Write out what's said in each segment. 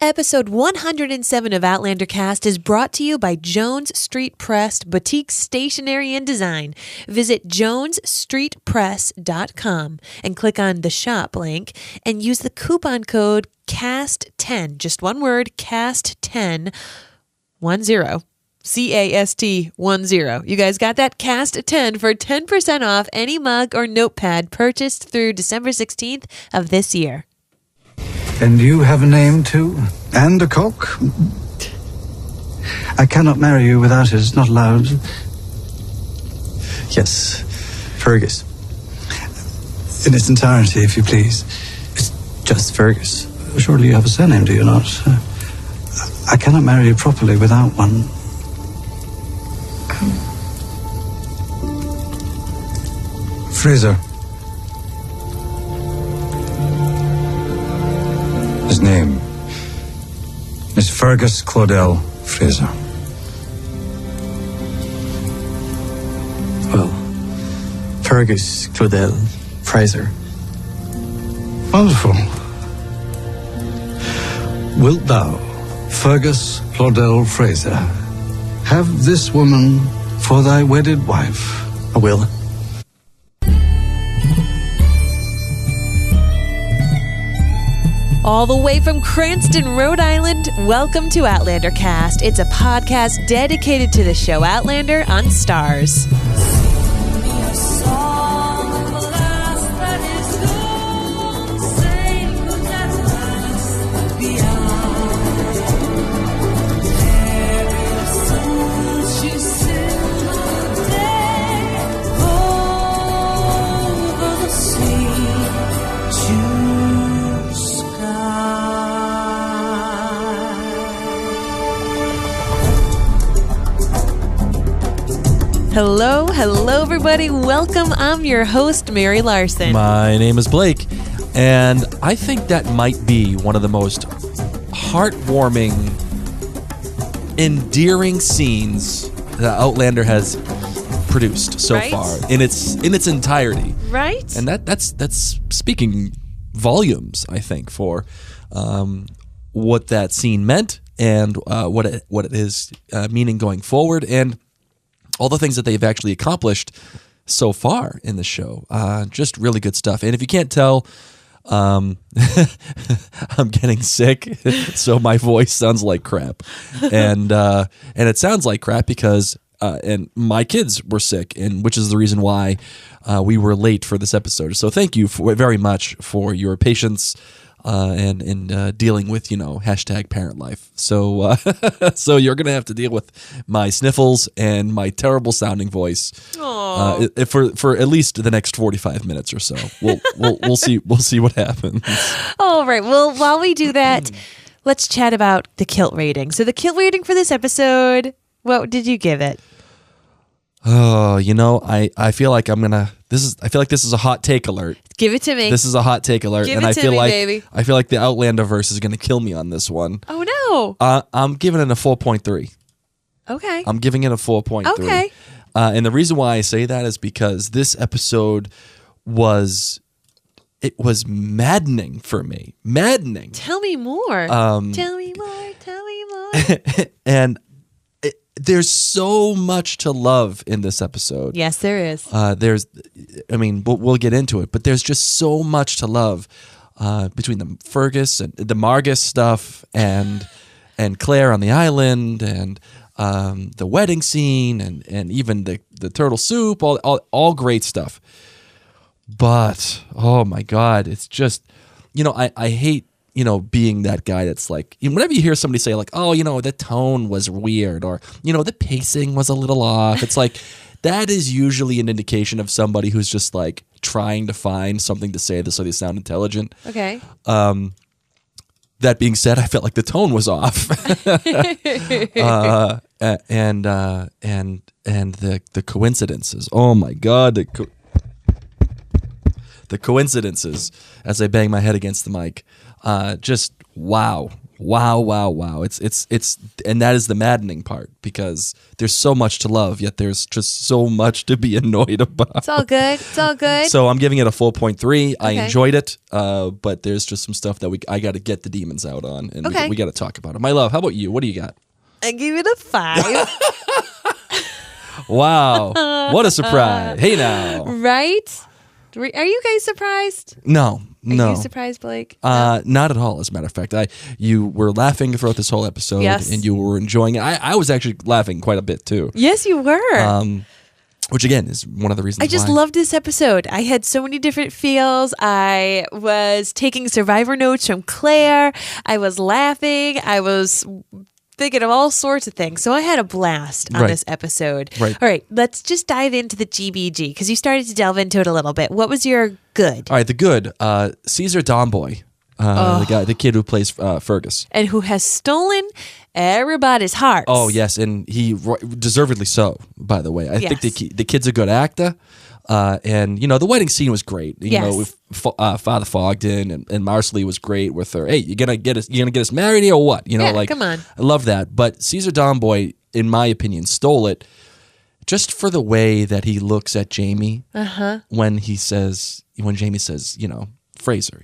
Episode 107 of Outlander Cast is brought to you by Jones Street Press Boutique Stationery and Design. Visit jonesstreetpress.com and click on the shop link and use the coupon code CAST10, just one word, CAST10, 10, CAST10. You guys got that? CAST10 for 10% off any mug or notepad purchased through December 16th of this year. And you have a name, too? And a cock? I cannot marry you without it. It's not allowed. Yes, Fergus. In its entirety, if you please. It's just Fergus. Surely you have a surname, do you not? I cannot marry you properly without one. Fraser. His name is Fergus Claudel Fraser. Well, Fergus Claudel Fraser. Wonderful. Wilt thou, Fergus Claudel Fraser, have this woman for thy wedded wife? I will. All the way from Cranston, Rhode Island, welcome to Outlander Cast. It's a podcast dedicated to the show Outlander on Stars. Hello everybody. Welcome. I'm your host, Mary Larson. My name is Blake, and I think that might be one of the most heartwarming, endearing scenes that Outlander has produced so far in its entirety. Right? And that's speaking volumes, I think, for what that scene meant and what it is meaning going forward, and all the things that they've actually accomplished so far in the show. Just really good stuff. And if you can't tell, I'm getting sick, so my voice sounds like crap. And it sounds like crap because and my kids were sick, and which is the reason why we were late for this episode. So thank you very much for your patience and dealing with, hashtag parent life. So so you're going to have to deal with my sniffles and my terrible sounding voice for at least the next 45 minutes or so. We'll see what happens. All right. Well, while we do that, let's chat about the kilt rating. So the kilt rating for this episode, what did you give it? Oh, I feel like I feel like this is a hot take alert. Give it to me. This is a hot take alert, Give and it I to feel me, like baby. I feel like the Outlanderverse is going to kill me on this one. Oh no. I'm giving it a 4.3. Okay. I'm giving it a 4.3. Okay. And the reason why I say that is because this episode was maddening for me. Maddening. Tell me more. Tell me more. Tell me more. And there's so much to love in this episode. Yes, there is. We'll get into it, but there's just so much to love between the Fergus and the Margus stuff and Claire on the island and the wedding scene and even the turtle soup, all great stuff. But, oh my God, it's just, I hate, being that guy that's like, whenever you hear somebody say like, oh, the tone was weird or, the pacing was a little off. It's like, that is usually an indication of somebody who's just like trying to find something to say so they sound intelligent. Okay. That being said, I felt like the tone was off. And the coincidences. Oh my God. The coincidences as I bang my head against the mic. Just wow. Wow. It's and that is the maddening part because there's so much to love, yet there's just so much to be annoyed about. It's all good. It's all good. So I'm giving it a 4.3. I Okay. enjoyed it, but there's just some stuff that I got to get the demons out on, and Okay. we got to talk about it. My love, how about you? What do you got? I give it a 5. Wow, what a surprise! Hey now, Right? Are you guys surprised? no. Are you surprised, Blake? Not at all. As a matter of fact, you were laughing throughout this whole episode, Yes. and you were enjoying it. I was actually laughing quite a bit too. Yes, you were. Which again is one of the reasons I just why. loved this episode. I had so many different feels. I was taking survivor notes from Claire. I was laughing. I was thinking of all sorts of things. So I had a blast on Right. this episode. Right. All right, let's just dive into the GBG because you started to delve into it a little bit. What was your good? All right, the good Caesar Domboy, the kid who plays Fergus. And who has stolen everybody's hearts. Oh yes, and he deservedly so. By the way, I think the kid's a good actor, and the wedding scene was great. You know, with Father Fogden and Marcelly was great with her. Hey, you gonna get us married here or what? Come on. I love that. But Caesar Domboy, in my opinion, stole it just for the way that he looks at Jamie when Jamie says, Fraser.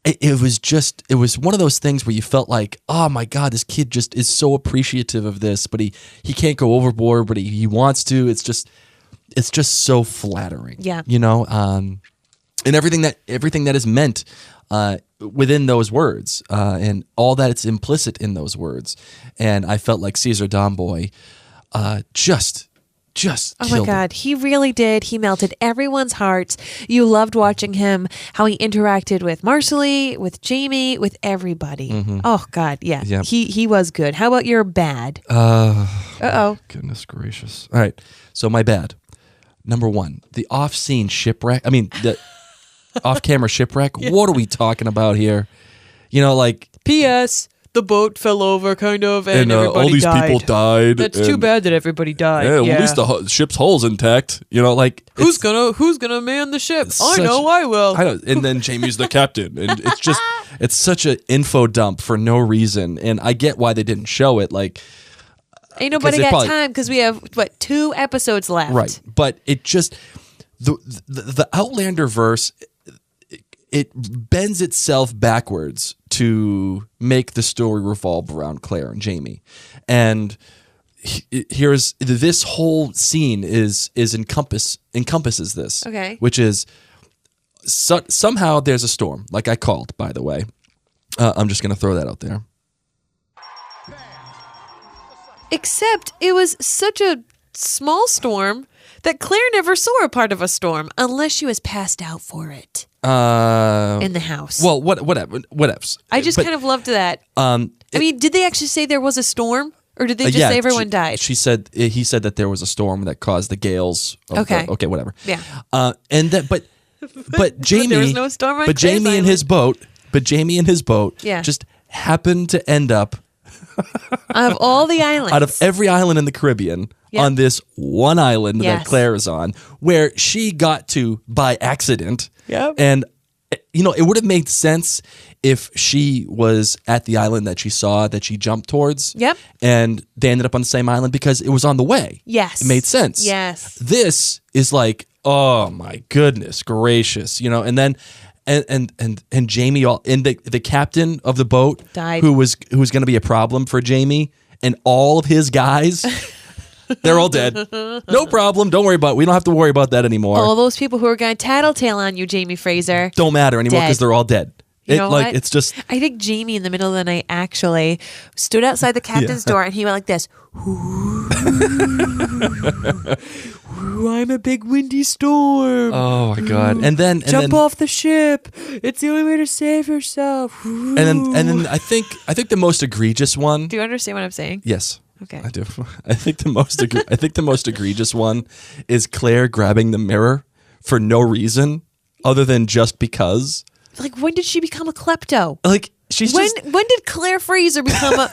It was one of those things where you felt like, oh my God, this kid just is so appreciative of this, but he can't go overboard, but he wants to. It's just so flattering. Yeah. And everything that is meant within those words, and all that it's implicit in those words. And I felt like Caesar Domboy just Oh my killed God, he really did. He melted everyone's hearts. You loved watching him, how he interacted with Marcelly, with Jamie, with everybody. Oh God, yeah. Yep. He was good. How about your bad? Uh-oh. Goodness gracious. All right. So my bad. Number 1, the off-scene shipwreck. I mean, the off-camera shipwreck. Yeah. What are we talking about here? P.S. The boat fell over, kind of, and everybody all these died. people died. That's too bad that everybody died. Yeah, at least the ship's hull's intact. Who's gonna man the ship? I will. I know. And then Jamie's the captain, and it's such an info dump for no reason. And I get why they didn't show it. Ain't nobody got time because we have 2 episodes left. Right, but it just the Outlander verse. It bends itself backwards to make the story revolve around Claire and Jamie, and here's this whole scene encompasses this. Okay, which is somehow there's a storm, like I called. By the way, I'm just gonna throw that out there. Except it was such a small storm that Claire never saw a part of a storm unless she was passed out for it. In the house. Well, whatever. I just kind of loved that. Did they actually say there was a storm, or did they just say everyone died? He said that there was a storm that caused the gales. Okay, whatever. Yeah. But Jamie, there was no storm on but Claire's Jamie and his boat, Yeah. just happened to end up out of all the islands, out of every island in the Caribbean. Yep. On this one island Yes. that Claire is on, where she got to by accident. Yep. And it would have made sense if she was at the island that she saw that she jumped towards. Yep. And they ended up on the same island because it was on the way. Yes. It made sense. Yes. This is like, oh my goodness gracious, and then and Jamie and the captain of the boat died, who was going to be a problem for Jamie, and all of his guys. They're all dead. No problem. Don't worry about it. We don't have to worry about that anymore. All those people who are going to tattletale on you, Jamie Fraser. Don't matter anymore because they're all dead. You know what? It's just. I think Jamie in the middle of the night actually stood outside the captain's door and he went like this. I'm a big windy storm. Oh my God! And then jump off the ship. It's the only way to save yourself. And then I think the most egregious one. Do you understand what I'm saying? Yes. Okay. I do. I think the most egregious one is Claire grabbing the mirror for no reason other than just because. Like, when did she become a klepto? Like, when did Claire Fraser become a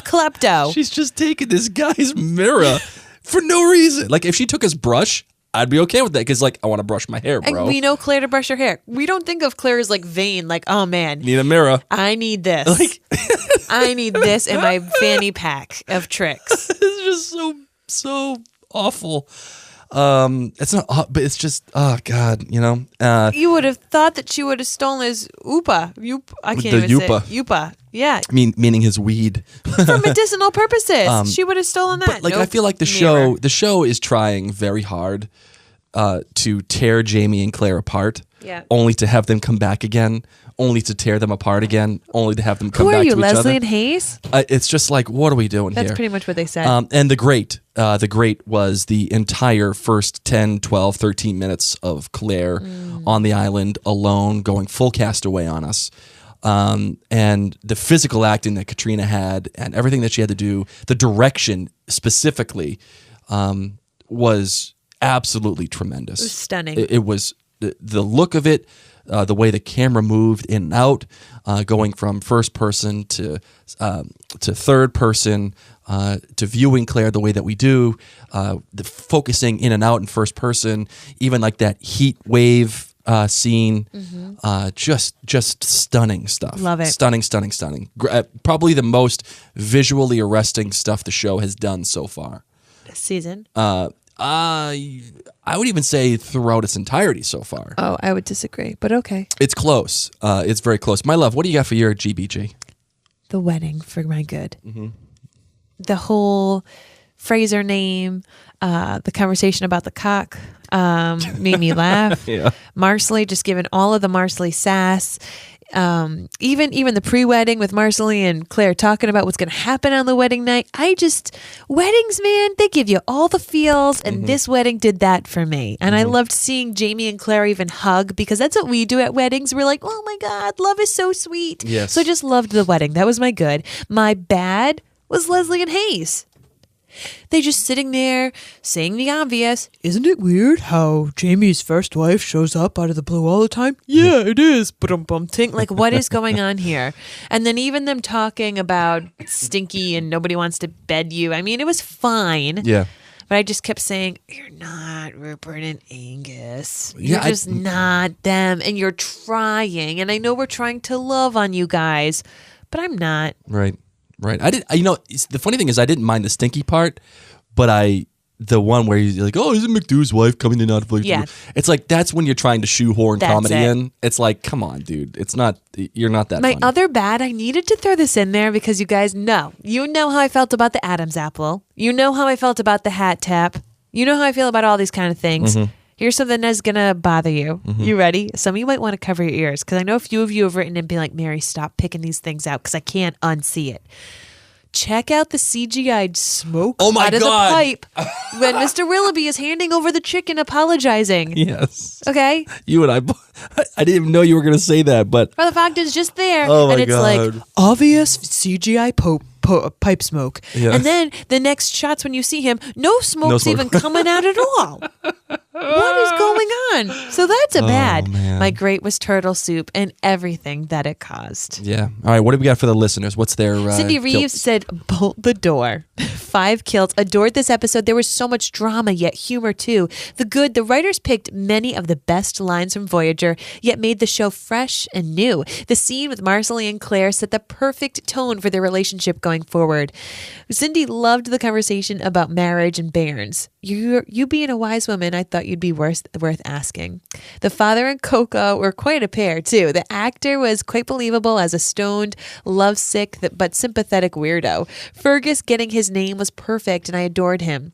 klepto? She's just taking this guy's mirror for no reason. Like, if she took his brush, I'd be okay with that because, like, I want to brush my hair, bro. And we know Claire to brush her hair. We don't think of Claire as like vain, like, oh man, Need a mirror. I need this. Like, I need this in my fanny pack of tricks. it's just so awful. It's not, but it's just, oh God, you know. You would have thought that she would have stolen his Upa. I can't The even Yupa. say Yupa. Yeah, Meaning his weed. for medicinal purposes. She would have stolen that. But like, I feel like the show is trying very hard to tear Jamie and Claire apart. Yeah. Only to have them come back again. Only to tear them apart again. Only to have them come Who back are you, to each Leslie other. and Hayes? It's just like, what are we doing That's here? pretty much what they said. And the great was the entire first 10, 12, 13 minutes of Claire on the island alone, going full castaway on us. And the physical acting that Katrina had and everything that she had to do, the direction specifically, was absolutely tremendous. It was stunning. It was the look of it, the way the camera moved in and out, going from first person to third person, to viewing Claire the way that we do, the focusing in and out in first person, even like that heat wave scene, just stunning stuff. Love it. Stunning. Probably the most visually arresting stuff the show has done so far. This season. I would even say throughout its entirety so far. Oh, I would disagree, but okay. It's close. It's very close. My love, what do you got for your GBG? The wedding for my good. The whole Fraser name, the conversation about the cock made me laugh. Yeah. Marcelly just giving all of the Marcelly sass. Even the pre-wedding with Marcelly and Claire talking about what's going to happen on the wedding night. Weddings, man, they give you all the feels, and this wedding did that for me. And I loved seeing Jamie and Claire even hug, because that's what we do at weddings. We're like, oh my God, love is so sweet. Yes. So I just loved the wedding. That was my good. My bad was Leslie and Hayes. They just sitting there saying the obvious. Isn't it weird how Jamie's first wife shows up out of the blue all the time? Yeah, it is. Think like, what is going on here? And then even them talking about stinky and nobody wants to bed you. I mean, it was fine. Yeah. But I just kept saying, you're not Rupert and Angus. Yeah, You're just not them. And you're trying. And I know we're trying to love on you guys, but I'm not. Right. The funny thing is, I didn't mind the stinky part, but the one where you're like, oh, isn't McDou's wife coming in out of like, Yeah. It's like, that's when you're trying to shoehorn That's comedy it. in. It's like, come on, dude. You're not that My funny. other bad, I needed to throw this in there because you guys know. You know how I felt about the Adam's apple. You know how I felt about the hat tap. You know how I feel about all these kind of things. Here's something that's going to bother you. You ready? Some of you might want to cover your ears, because I know a few of you have written and been like, Mary, stop picking these things out because I can't unsee it. Check out the CGI'd smoke Oh my out of God. the pipe when Mr. Willoughby is handing over the chicken apologizing. Yes. Okay? You and I didn't even know you were going to say that, but Father Fogden's just there. Oh my and it's God. like obvious CGI pipe smoke. Yeah. And then the next shots when you see him, no smoke's smoke. even coming out at all. What is going on? So that's a bad. man. My great was turtle soup and everything that it caused. yeah. All right, what do we got for the listeners? What's their Cindy Reeves said, bolt the door. 5 kills. Adored this episode. There was so much drama, yet humor too. The writers picked many of the best lines from Voyager, yet made the show fresh and new. The scene with Marcelly and Claire set the perfect tone for their relationship going forward. Cindy loved the conversation about marriage and bairns. You being a wise woman, I thought you'd be worth asking. The father and Coco were quite a pair too. The actor was quite believable as a stoned, lovesick but sympathetic weirdo. Fergus getting his name was perfect, and I adored him.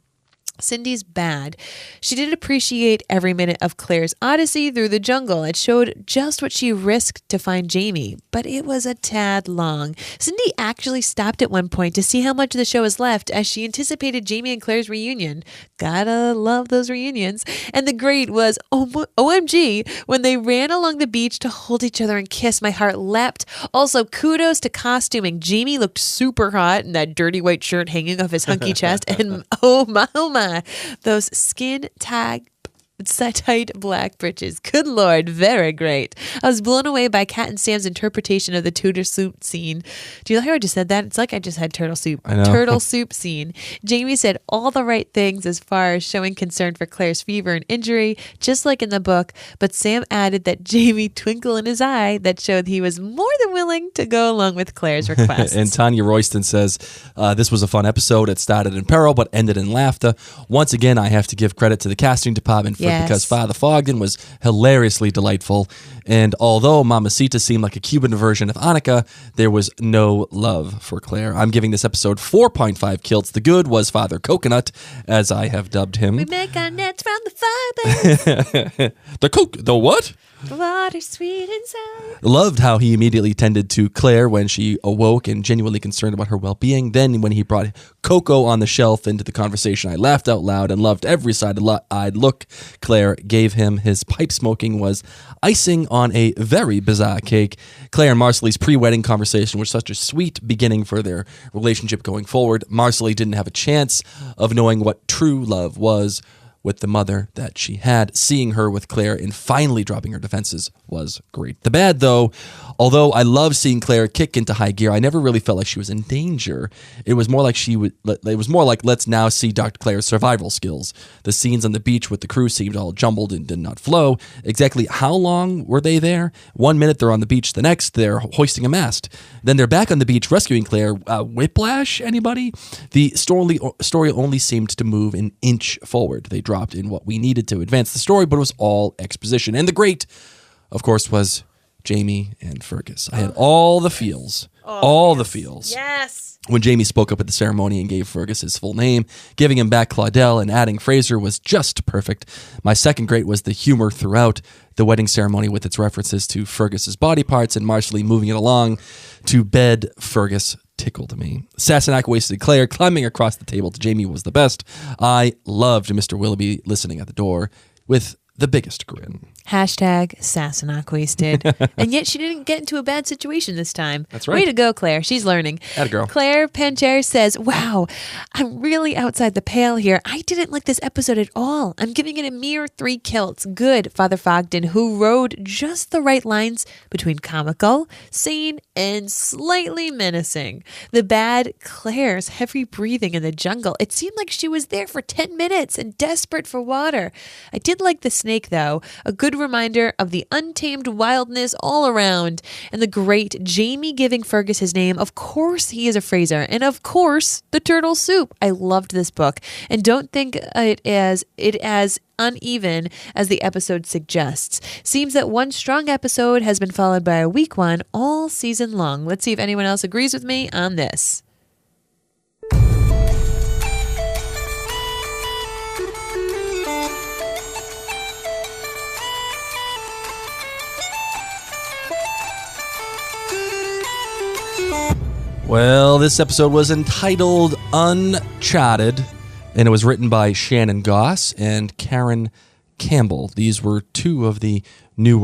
Cindy's bad. She did appreciate every minute of Claire's odyssey through the jungle. It showed just what she risked to find Jamie, but it was a tad long. Cindy actually stopped at one point to see how much of the show is left as she anticipated Jamie and Claire's reunion. Gotta love those reunions. And the great was OMG when they ran along the beach to hold each other and kiss. My heart leapt. Also, kudos to costuming. Jamie looked super hot in that dirty white shirt hanging off his hunky chest. And oh my, those skin tag tight black breeches. Good Lord, very great. I was blown away by Kat and Sam's interpretation of the turtle soup scene. Do you hear I just said that? It's like I just had turtle soup. I know. Turtle soup scene. Jamie said all the right things as far as showing concern for Claire's fever and injury, just like in the book, but Sam added that Jamie twinkle in his eye that showed he was more than willing to go along with Claire's request. And Tanya Royston says, this was a fun episode. It started in peril, but ended in laughter. Once again, I have to give credit to the casting department because Father Fogden was hilariously delightful. And although Mamacita seemed like a Cuban version of Annika, there was no love for Claire. I'm giving this episode 4.5 kilts. The good was Father Coconut, as I have dubbed him. We make our nets from the fire. The what? Water sweet inside. Loved how he immediately tended to Claire when she awoke and genuinely concerned about her well-being. Then when he brought Coco on the shelf into the conversation, I laughed out loud and loved every side-eyed look Claire gave him. His pipe smoking was icing on a very bizarre cake. Claire and Marcelly's pre-wedding conversation was such a sweet beginning for their relationship going forward. Marcelly didn't have a chance of knowing what true love was with the mother that she had. Seeing her with Claire and finally dropping her defenses was great. The bad, though, although I love seeing Claire kick into high gear, I never really felt like she was in danger. It was more like let's now see Dr. Claire's survival skills. The scenes on the beach with the crew seemed all jumbled and did not flow. Exactly how long were they there? 1 minute they're on the beach, the next they're hoisting a mast. Then they're back on the beach rescuing Claire. Whiplash, anybody? The story only seemed to move an inch forward. They dropped in what we needed to advance the story, but it was all exposition. And the great, of course, was Jamie and Fergus. I had all the feels. The feels. Yes. When Jamie spoke up at the ceremony and gave Fergus his full name, giving him back Claudel and adding Fraser was just perfect. My second great was the humor throughout the wedding ceremony with its references to Fergus's body parts and Marcelly moving it along to bed. Fergus tickled me. Sassenach wasted Claire climbing across the table to Jamie was the best. I loved Mr. Willoughby listening at the door with the biggest grin. Hashtag Sassenach wasted. And yet she didn't get into a bad situation this time. That's right. Way to go, Claire. She's learning. Atta girl. Claire Pancher says, wow, I'm really outside the pale here. I didn't like this episode at all. I'm giving it a mere 3 kilts. Good, Father Fogden, who rode just the right lines between comical, sane, and slightly menacing. The bad, Claire's heavy breathing in the jungle. It seemed like she was there for 10 minutes and desperate for water. I did like the snake, though. A good reminder of the untamed wildness all around. And the great Jamie giving Fergus his name. Of course he is a Fraser. And of course, the turtle soup. I loved this book. And don't think it as uneven as the episode suggests. Seems that one strong episode has been followed by a weak one all season long. Let's see if anyone else agrees with me on this. Well, this episode was entitled Uncharted, and it was written by Shannon Goss and Karen Campbell. These were two of the new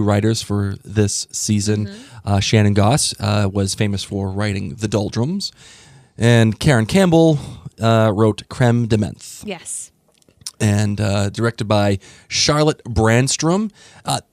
writers for this season. Mm-hmm. Shannon Goss was famous for writing The Doldrums, and Karen Campbell wrote Creme de Menthe. Yes. And directed by Charlotte Brandstrom.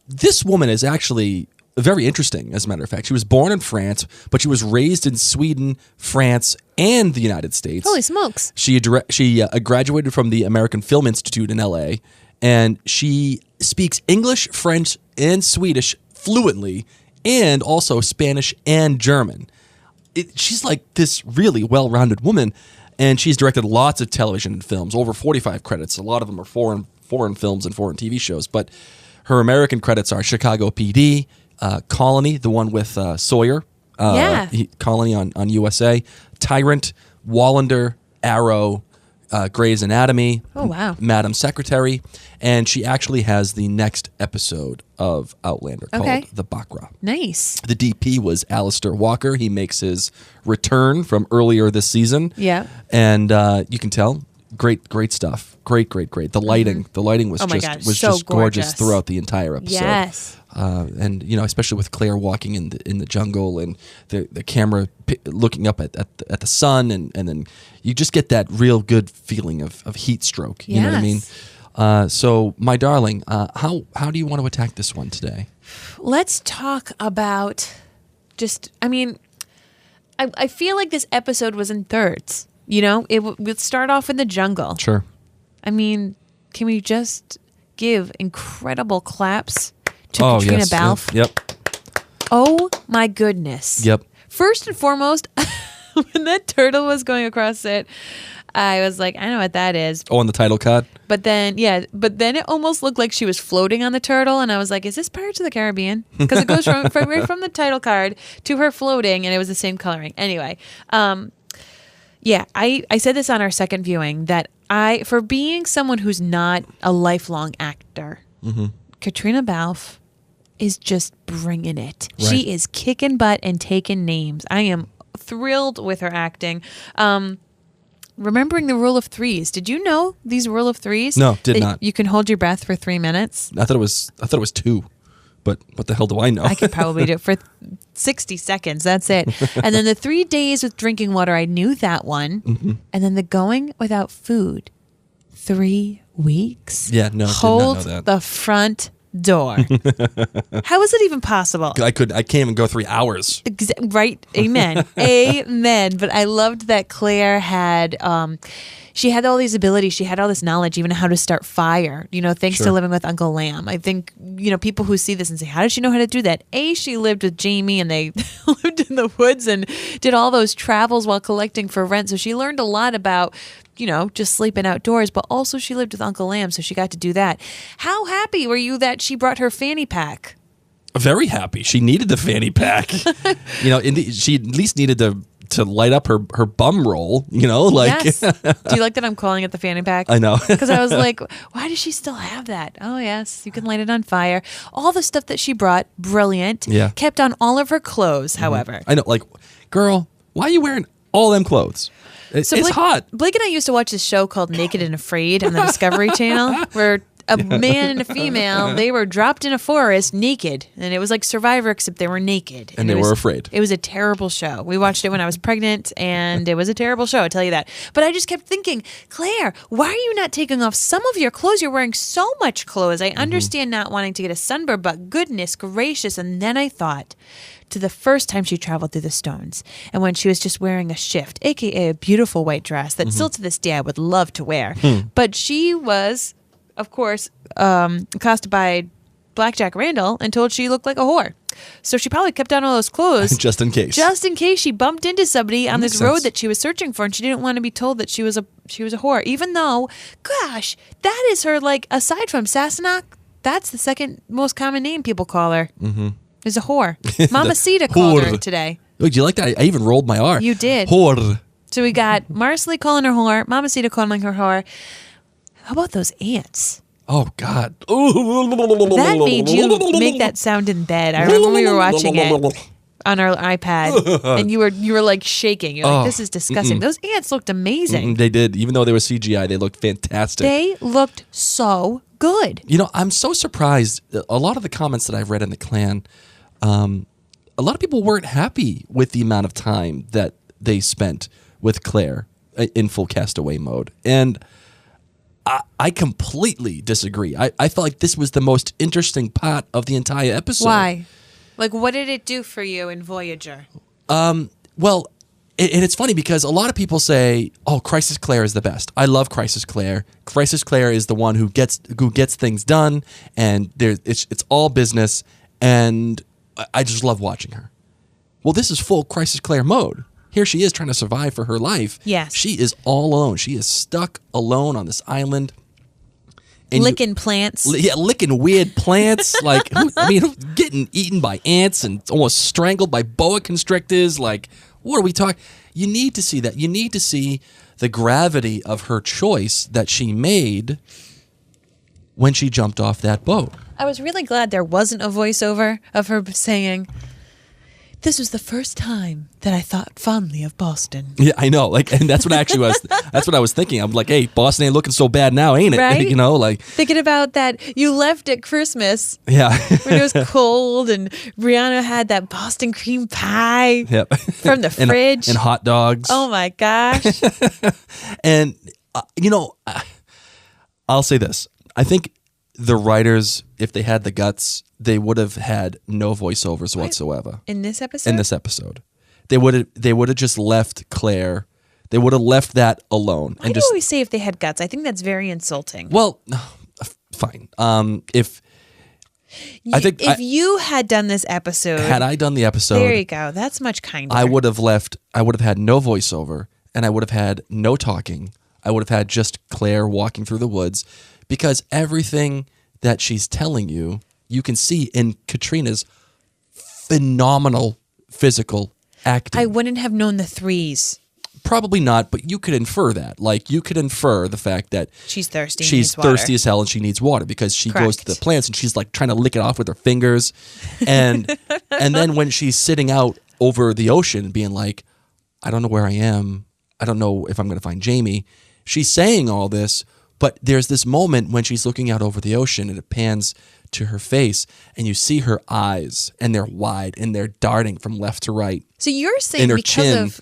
This woman is actually very interesting, as a matter of fact. She was born in France, but she was raised in Sweden, France, and the United States. Holy smokes. She graduated from the American Film Institute in L.A., and she speaks English, French, and Swedish fluently, and also Spanish and German. She's like this really well-rounded woman, and she's directed lots of television and films, over 45 credits. A lot of them are foreign films and foreign TV shows, but her American credits are Chicago PD, Colony, the one with Sawyer, Colony on USA, Tyrant, Wallander, Arrow, Grey's Anatomy, Madam Secretary, and she actually has the next episode of Outlander called The Bacra. Nice. The DP was Alistair Walker. He makes his return from earlier this season. Yeah. And you can tell, great stuff. Great. The lighting was just gorgeous throughout the entire episode. Yes. And especially with Claire walking in the jungle and the camera looking up at the sun, and then you just get that real good feeling of heat stroke. You know what I mean? So, my darling, how do you want to attack this one today? Let's talk about I feel like this episode was in thirds. You know, it would start off in the jungle. Sure. I mean, can we just give incredible claps to Katrina Balfe? Yep. Oh my goodness. Yep. First and foremost, when that turtle was going across it, I was like, I know what that is. Oh, on the title card? But then it almost looked like she was floating on the turtle, and I was like, is this Pirates of the Caribbean? Because it goes right from the title card to her floating, and it was the same coloring. Anyway, I said this on our second viewing, that for being someone who's not a lifelong actor, Katrina Balfe is just bringing it. Right. She is kicking butt and taking names. I am thrilled with her acting. Remembering the rule of threes. Did you know these rule of threes? No, did not. You can hold your breath for 3 minutes. I thought it was 2. But what the hell do I know? I could probably do it for 60 seconds. That's it. And then the 3 days with drinking water, I knew that one. Mm-hmm. And then the going without food, 3 weeks. Yeah, no, hold did not know that. the front door. How is it even possible? I can't even go 3 hours. Right. Amen. Amen. But I loved that Claire had, she had all these abilities. She had all this knowledge, even how to start fire, thanks to living with Uncle Lamb. I think, people who see this and say, how does she know how to do that? She lived with Jamie and they lived in the woods and did all those travels while collecting for rent. So she learned a lot about, just sleeping outdoors, but also she lived with Uncle Lamb, so she got to do that. How happy were you that she brought her fanny pack? Very happy. She needed the fanny pack. She at least needed to light up her bum roll, Yes. Do you like that I'm calling it the fanny pack? I know. Because I was like, why does she still have that? Oh, yes, you can light it on fire. All the stuff that she brought, brilliant. Yeah. Kept on all of her clothes, however. I know, girl, why are you wearing all them clothes? It's hot. Blake and I used to watch this show called Naked and Afraid on the Discovery Channel, where a man and a female, they were dropped in a forest naked. And it was like Survivor, except they were naked. And they were afraid. It was a terrible show. We watched it when I was pregnant, and it was a terrible show, I'll tell you that. But I just kept thinking, Claire, why are you not taking off some of your clothes? You're wearing so much clothes. I understand not wanting to get a sunburn, but goodness gracious. And then I thought, to the first time she traveled through the Stones, and when she was just wearing a shift, aka a beautiful white dress that still to this day I would love to wear. But she was, of course, accosted by Blackjack Randall and told she looked like a whore. So she probably kept on all those clothes just in case. Just in case she bumped into somebody on this road sense. that she was searching for, and she didn't want to be told that she was a whore. Even though, gosh, that is her, aside from Sassenach, that's the second most common name people call her. Mm-hmm. Is a whore. Mamacita called her today. Look, do you like that? I even rolled my R. You did. Whore. So we got Marcelly calling her whore, Mamacita calling her whore. How about those ants? Oh, God. That made you make that sound in bed. I remember we were watching it on our iPad, and you were shaking. You're like, this is disgusting. Those ants looked amazing. They did. Even though they were CGI, they looked fantastic. They looked so good. I'm so surprised. A lot of the comments that I've read in the clan, a lot of people weren't happy with the amount of time that they spent with Claire in full castaway mode. And I completely disagree. I felt like this was the most interesting part of the entire episode. Why? What did it do for you in Voyager? Well, and it's funny because a lot of people say, "Oh, Crisis Claire is the best." I love Crisis Claire. Crisis Claire is the one who gets things done, and it's all business, and I just love watching her. Well, this is full Crisis Claire mode. Here she is trying to survive for her life. Yes. She is all alone. She is stuck alone on this island. And licking plants. Licking weird plants. Getting eaten by ants and almost strangled by boa constrictors. What are we talking? You need to see that. You need to see the gravity of her choice that she made when she jumped off that boat. I was really glad there wasn't a voiceover of her saying, "This was the first time that I thought fondly of Boston." Yeah, I know. And that's what I actually was. That's what I was thinking. I'm like, hey, Boston ain't looking so bad now, ain't it? Right? Thinking about that. You left at Christmas. Yeah. When it was cold, and Brianna had that Boston cream pie. Yep. From the fridge and hot dogs. Oh my gosh. And I'll say this. I think the writers, if they had the guts, they would have had no voiceovers whatsoever In this episode? in this episode. They would have just left Claire. They would have left that alone. Why do you always say if they had guts? I think that's very insulting. Well, fine. If you had done this episode, had I done the episode, there you go. That's much kinder. I would have had no voiceover, and I would have had no talking. I would have had just Claire walking through the woods, because everything that she's telling you, you can see in Katrina's phenomenal physical acting. I wouldn't have known the threes. Probably not, but you could infer that. Like, you could infer the fact that She's thirsty. and she's needs water. thirsty as hell and she needs water, because she goes to Correct. the plants and she's like trying to lick it off with her fingers. And then when she's sitting out over the ocean being like, I don't know where I am. I don't know if I'm going to find Jamie. She's saying all this, but there's this moment when she's looking out over the ocean and it pans to her face and you see her eyes and they're wide and they're darting from left to right. So you're saying In her because chin. of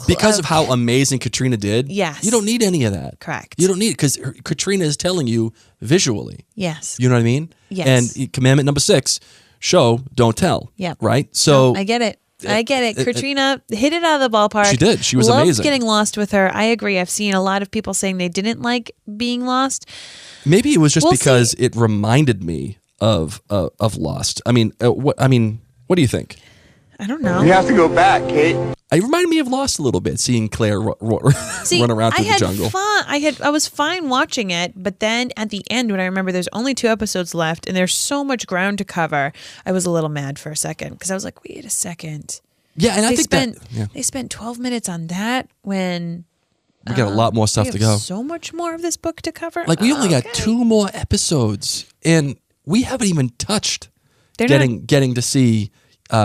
Because of how amazing Katrina did, Yes. you don't need any of that. Correct. You don't need it because Katrina is telling you visually. Yes. You know what I mean? Yes. And commandment number 6, show, don't tell. Yep. Right? So I get it. Katrina hit it out of the ballpark. She did. She was Loved amazing. getting lost with her. I agree. I've seen a lot of people saying they didn't like being lost. maybe it was just We'll because see. it reminded me of Lost. I mean, what do you think? I don't know. You have to go back, Kate. It reminded me of Lost a little bit, seeing Claire See, run around through I had the jungle. fun. I was fine watching it, but then at the end, when I remember there's only 2 episodes left and there's so much ground to cover, I was a little mad for a second because I was like, wait a second. Yeah, and I think They spent 12 minutes on that when we got a lot more stuff we to have go. so much more of this book to cover. Like, we only got Okay. 2 more episodes, and we haven't even touched They're getting to see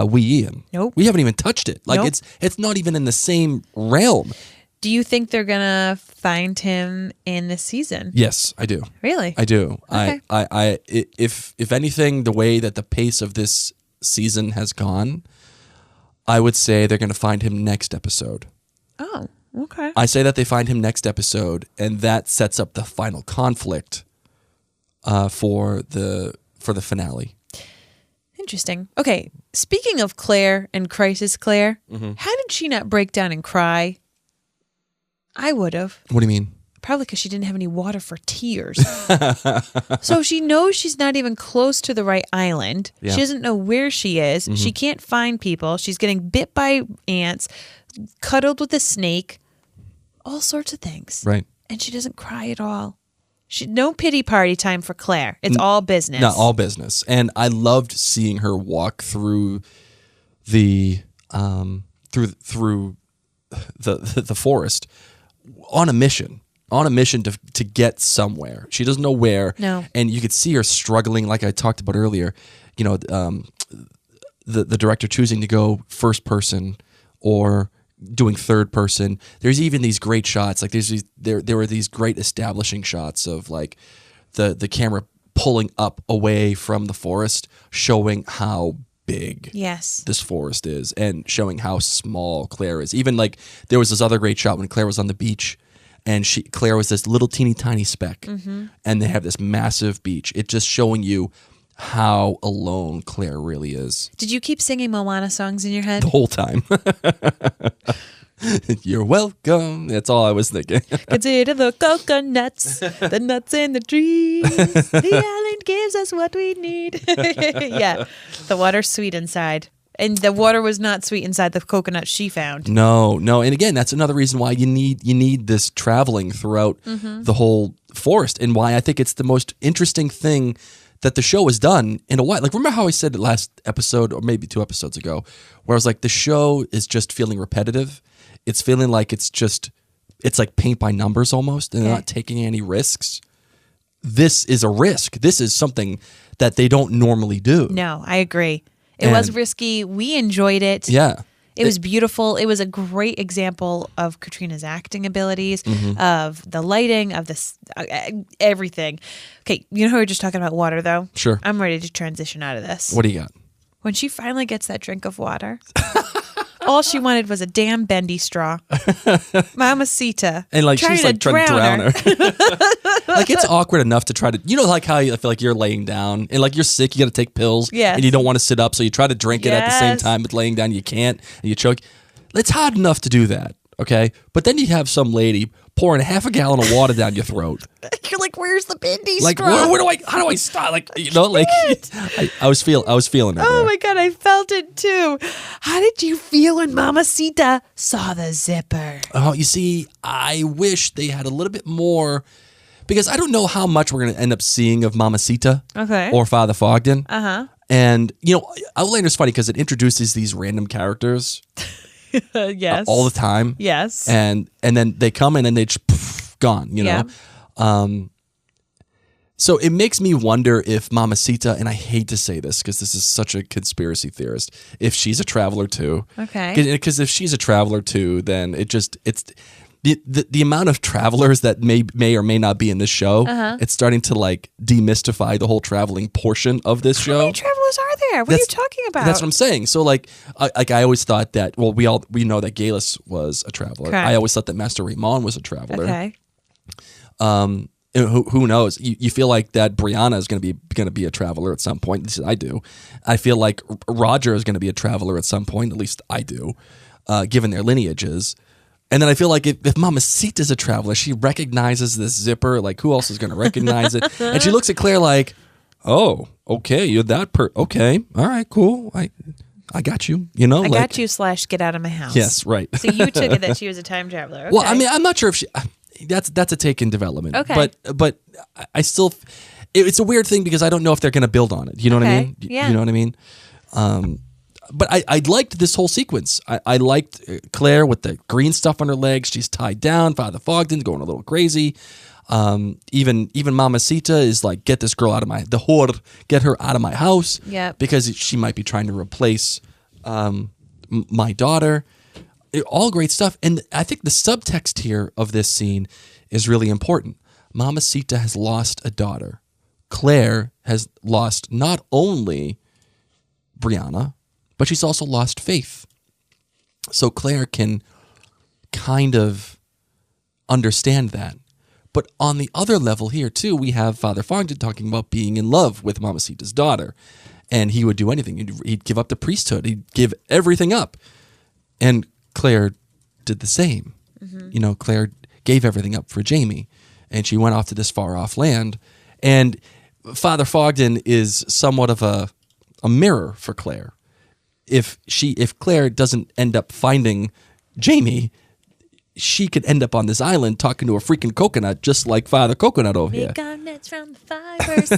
Wee Ian. Nope. We haven't even touched it. Like, Nope. it's not even in the same realm. Do you think they're gonna find him in this season? Yes, I do. Really? I do. Okay. If anything, the way that the pace of this season has gone, I would say they're going to find him next episode. Oh, okay. I say that they find him next episode, and that sets up the final conflict for the finale. Interesting. Okay, speaking of Claire and Crisis Claire, Mm-hmm. how did she not break down and cry? I would have. What do you mean? Probably because she didn't have any water for tears. So she knows she's not even close to the right island. Yeah. She doesn't know where she is. Mm-hmm. She can't find people. She's getting bit by ants, cuddled with a snake, all sorts of things. Right. And she doesn't cry at all. No pity party time for Claire. It's all business. Not all business. And I loved seeing her walk through the through the forest on a mission. On a mission to get somewhere. She doesn't know where. No. And you could see her struggling, like I talked about earlier. You know, the director choosing to go first person or doing third person. There's even these great shots. Like there were these great establishing shots of like the camera pulling up away from the forest, showing how big Yes. this forest is and showing how small Claire is. Even like there was this other great shot when Claire was on the beach and Claire was this little teeny tiny speck and they have this massive beach. It's just showing you how alone Claire really is Did you keep singing Moana songs in your head? the whole time. You're welcome. That's all I was thinking. Consider the coconuts, the nuts in the trees. The island gives us what we need. Yeah, the water's sweet inside. And the water was not sweet inside the coconut she found. No. And again, that's another reason why you need this traveling throughout the whole forest, and why I think it's the most interesting thing that the show has done in a while. Like, remember how I said it last episode, or maybe 2 episodes ago, where I was like, the show is just feeling repetitive. It's feeling like it's like paint by numbers almost, and they're not taking any risks. This is a risk. This is something that they don't normally do. No, I agree. It was risky. We enjoyed it. Yeah. It was beautiful. It was a great example of Katrina's acting abilities, of the lighting, of this everything. Okay, you know how we were just talking about water, though? Sure. I'm ready to transition out of this. What do you got? When she finally gets that drink of water. All she wanted was a damn bendy straw. Mamacita. And like trying she's like trying to drown her. Like it's awkward enough to try to, like how you feel like you're laying down and like you're sick, you got to take pills. Yes. And you don't want to sit up, so you try to drink it at the same Yes. time, but laying down you can't, and you choke. It's hard enough to do that, okay? But then you have some lady pouring half a gallon of water down your throat. You're like, where's the bendy Like, straw? how do I stop? Like, like I was feeling it. Oh there. my God, I felt it too. How did you feel when Mamacita saw the zipper? Oh, you see, I wish they had a little bit more, because I don't know how much we're going to end up seeing of Mamacita Okay. or Father Fogden. Uh-huh. And, Outlander's funny because it introduces these random characters Yes. all the time. Yes. And then they come in and they just gone, Yeah. So it makes me wonder if Mamacita, and I hate to say this because this is such a conspiracy theorist, if she's a traveler too. Okay. Because if she's a traveler too, then it's the amount of travelers that may or may not be in this show, it's starting to like demystify the whole traveling portion of this show. How many travelers are there? What are you talking about? That's what I'm saying. So like I always thought that, well, we know that Galus was a traveler. Correct. I always thought that Master Raymond was a traveler. Okay. Who knows? You feel like that Brianna is going to be a traveler at some point. At least I do. I feel like Roger is going to be a traveler at some point. At least I do, given their lineages. And then I feel like if Mamacita is a traveler, she recognizes this zipper. Like, who else is going to recognize it? And she looks at Claire like, "Oh, okay, you're that okay, all right, cool. I got you. I got you / get out of my house. Yes, right. So you took it that she was a time traveler. Okay. Well, I mean, I'm not sure if she. That's a take in development. Okay. But I still, it's a weird thing because I don't know if they're going to build on it. You know what I Okay. mean? Yeah. You know what I mean? But I liked this whole sequence. I liked Claire with the green stuff on her legs. She's tied down. Father Fogden's going a little crazy. Even Mamacita is like, get this girl out of get her out of my house. Yep. Because she might be trying to replace my daughter. All great stuff. And I think the subtext here of this scene is really important. Mamacita has lost a daughter. Claire has lost not only Brianna, but she's also lost faith. So Claire can kind of understand that. But on the other level here, too, we have Father Fogden talking about being in love with Mamacita's daughter. And he would do anything. He'd give up the priesthood. He'd give everything up. And Claire did the same. Mm-hmm. Claire gave everything up for Jamie. And she went off to this far-off land. And Father Fogden is somewhat of a mirror for Claire. If Claire doesn't end up finding Jamie, she could end up on this island talking to a freaking coconut, just like Father Coconut over here. Make our nets from the fibers.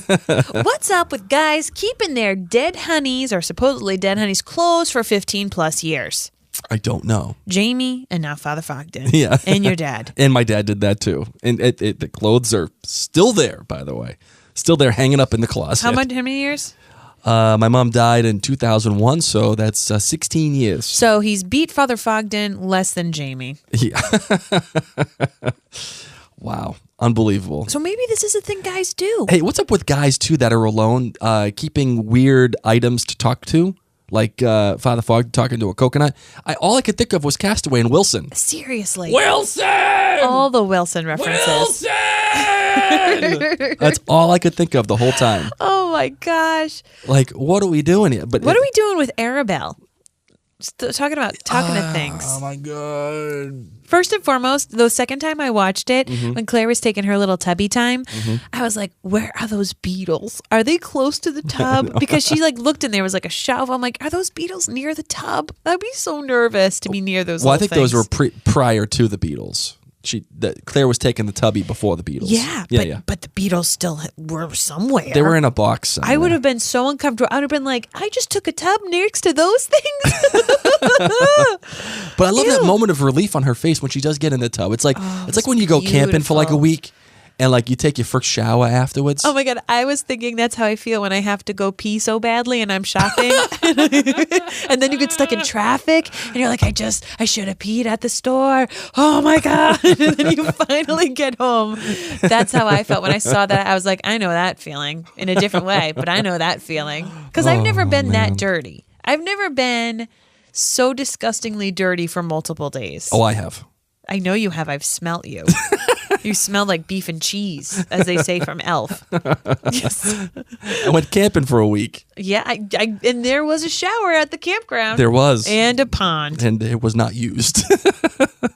What's up with guys keeping their dead honeys or supposedly dead honeys closed for 15 plus years? I don't know. Jamie and now Father Fogden. Yeah. And your dad. And my dad did that too. And the clothes are still there, by the way. Still there hanging up in the closet. How many years? My mom died in 2001, so that's 16 years. So he's beat Father Fogden less than Jamie. Yeah. Wow. Unbelievable. So maybe this is a thing guys do. Hey, what's up with guys, too, that are alone, keeping weird items to talk to? Like Father Fogden talking to a coconut. All I could think of was Castaway and Wilson. Seriously. Wilson! All the Wilson references. Wilson! That's all I could think of the whole time. Oh my gosh. Like, what are we doing here? But What are we doing with Arabelle? Talking to things. Oh my god. First and foremost, the second time I watched it, Mm-hmm. when Claire was taking her little tubby time, I was like, where are those beetles? Are they close to the tub? Because she looked and there was a shelf. I'm like, are those beetles near the tub? I'd be so nervous to be near those Well, I little think things. those were prior to the Beatles. Claire was taking the tubby before the Beatles. Yeah, but the beetles still were somewhere. They were in a box somewhere. I would have been so uncomfortable. I would have been like, I just took a tub next to those things. But I love that moment of relief on her face when she does get in the tub. It's like when you go camping for a beautiful. week and you take your first shower afterwards. Oh my God, I was thinking that's how I feel when I have to go pee so badly and I'm shopping. And then you get stuck in traffic and you're like, I should have peed at the store. Oh my God. And then you finally get home. That's how I felt when I saw that. I was like, I know that feeling in a different way, but I know that feeling. Because I've never been that dirty. I've never been so disgustingly dirty for multiple days. Oh, I have. I know you have. I've smelt you. You smell like beef and cheese, as they say from Elf. Yes. I went camping for a week. Yeah, and there was a shower at the campground. There was. And a pond. And it was not used.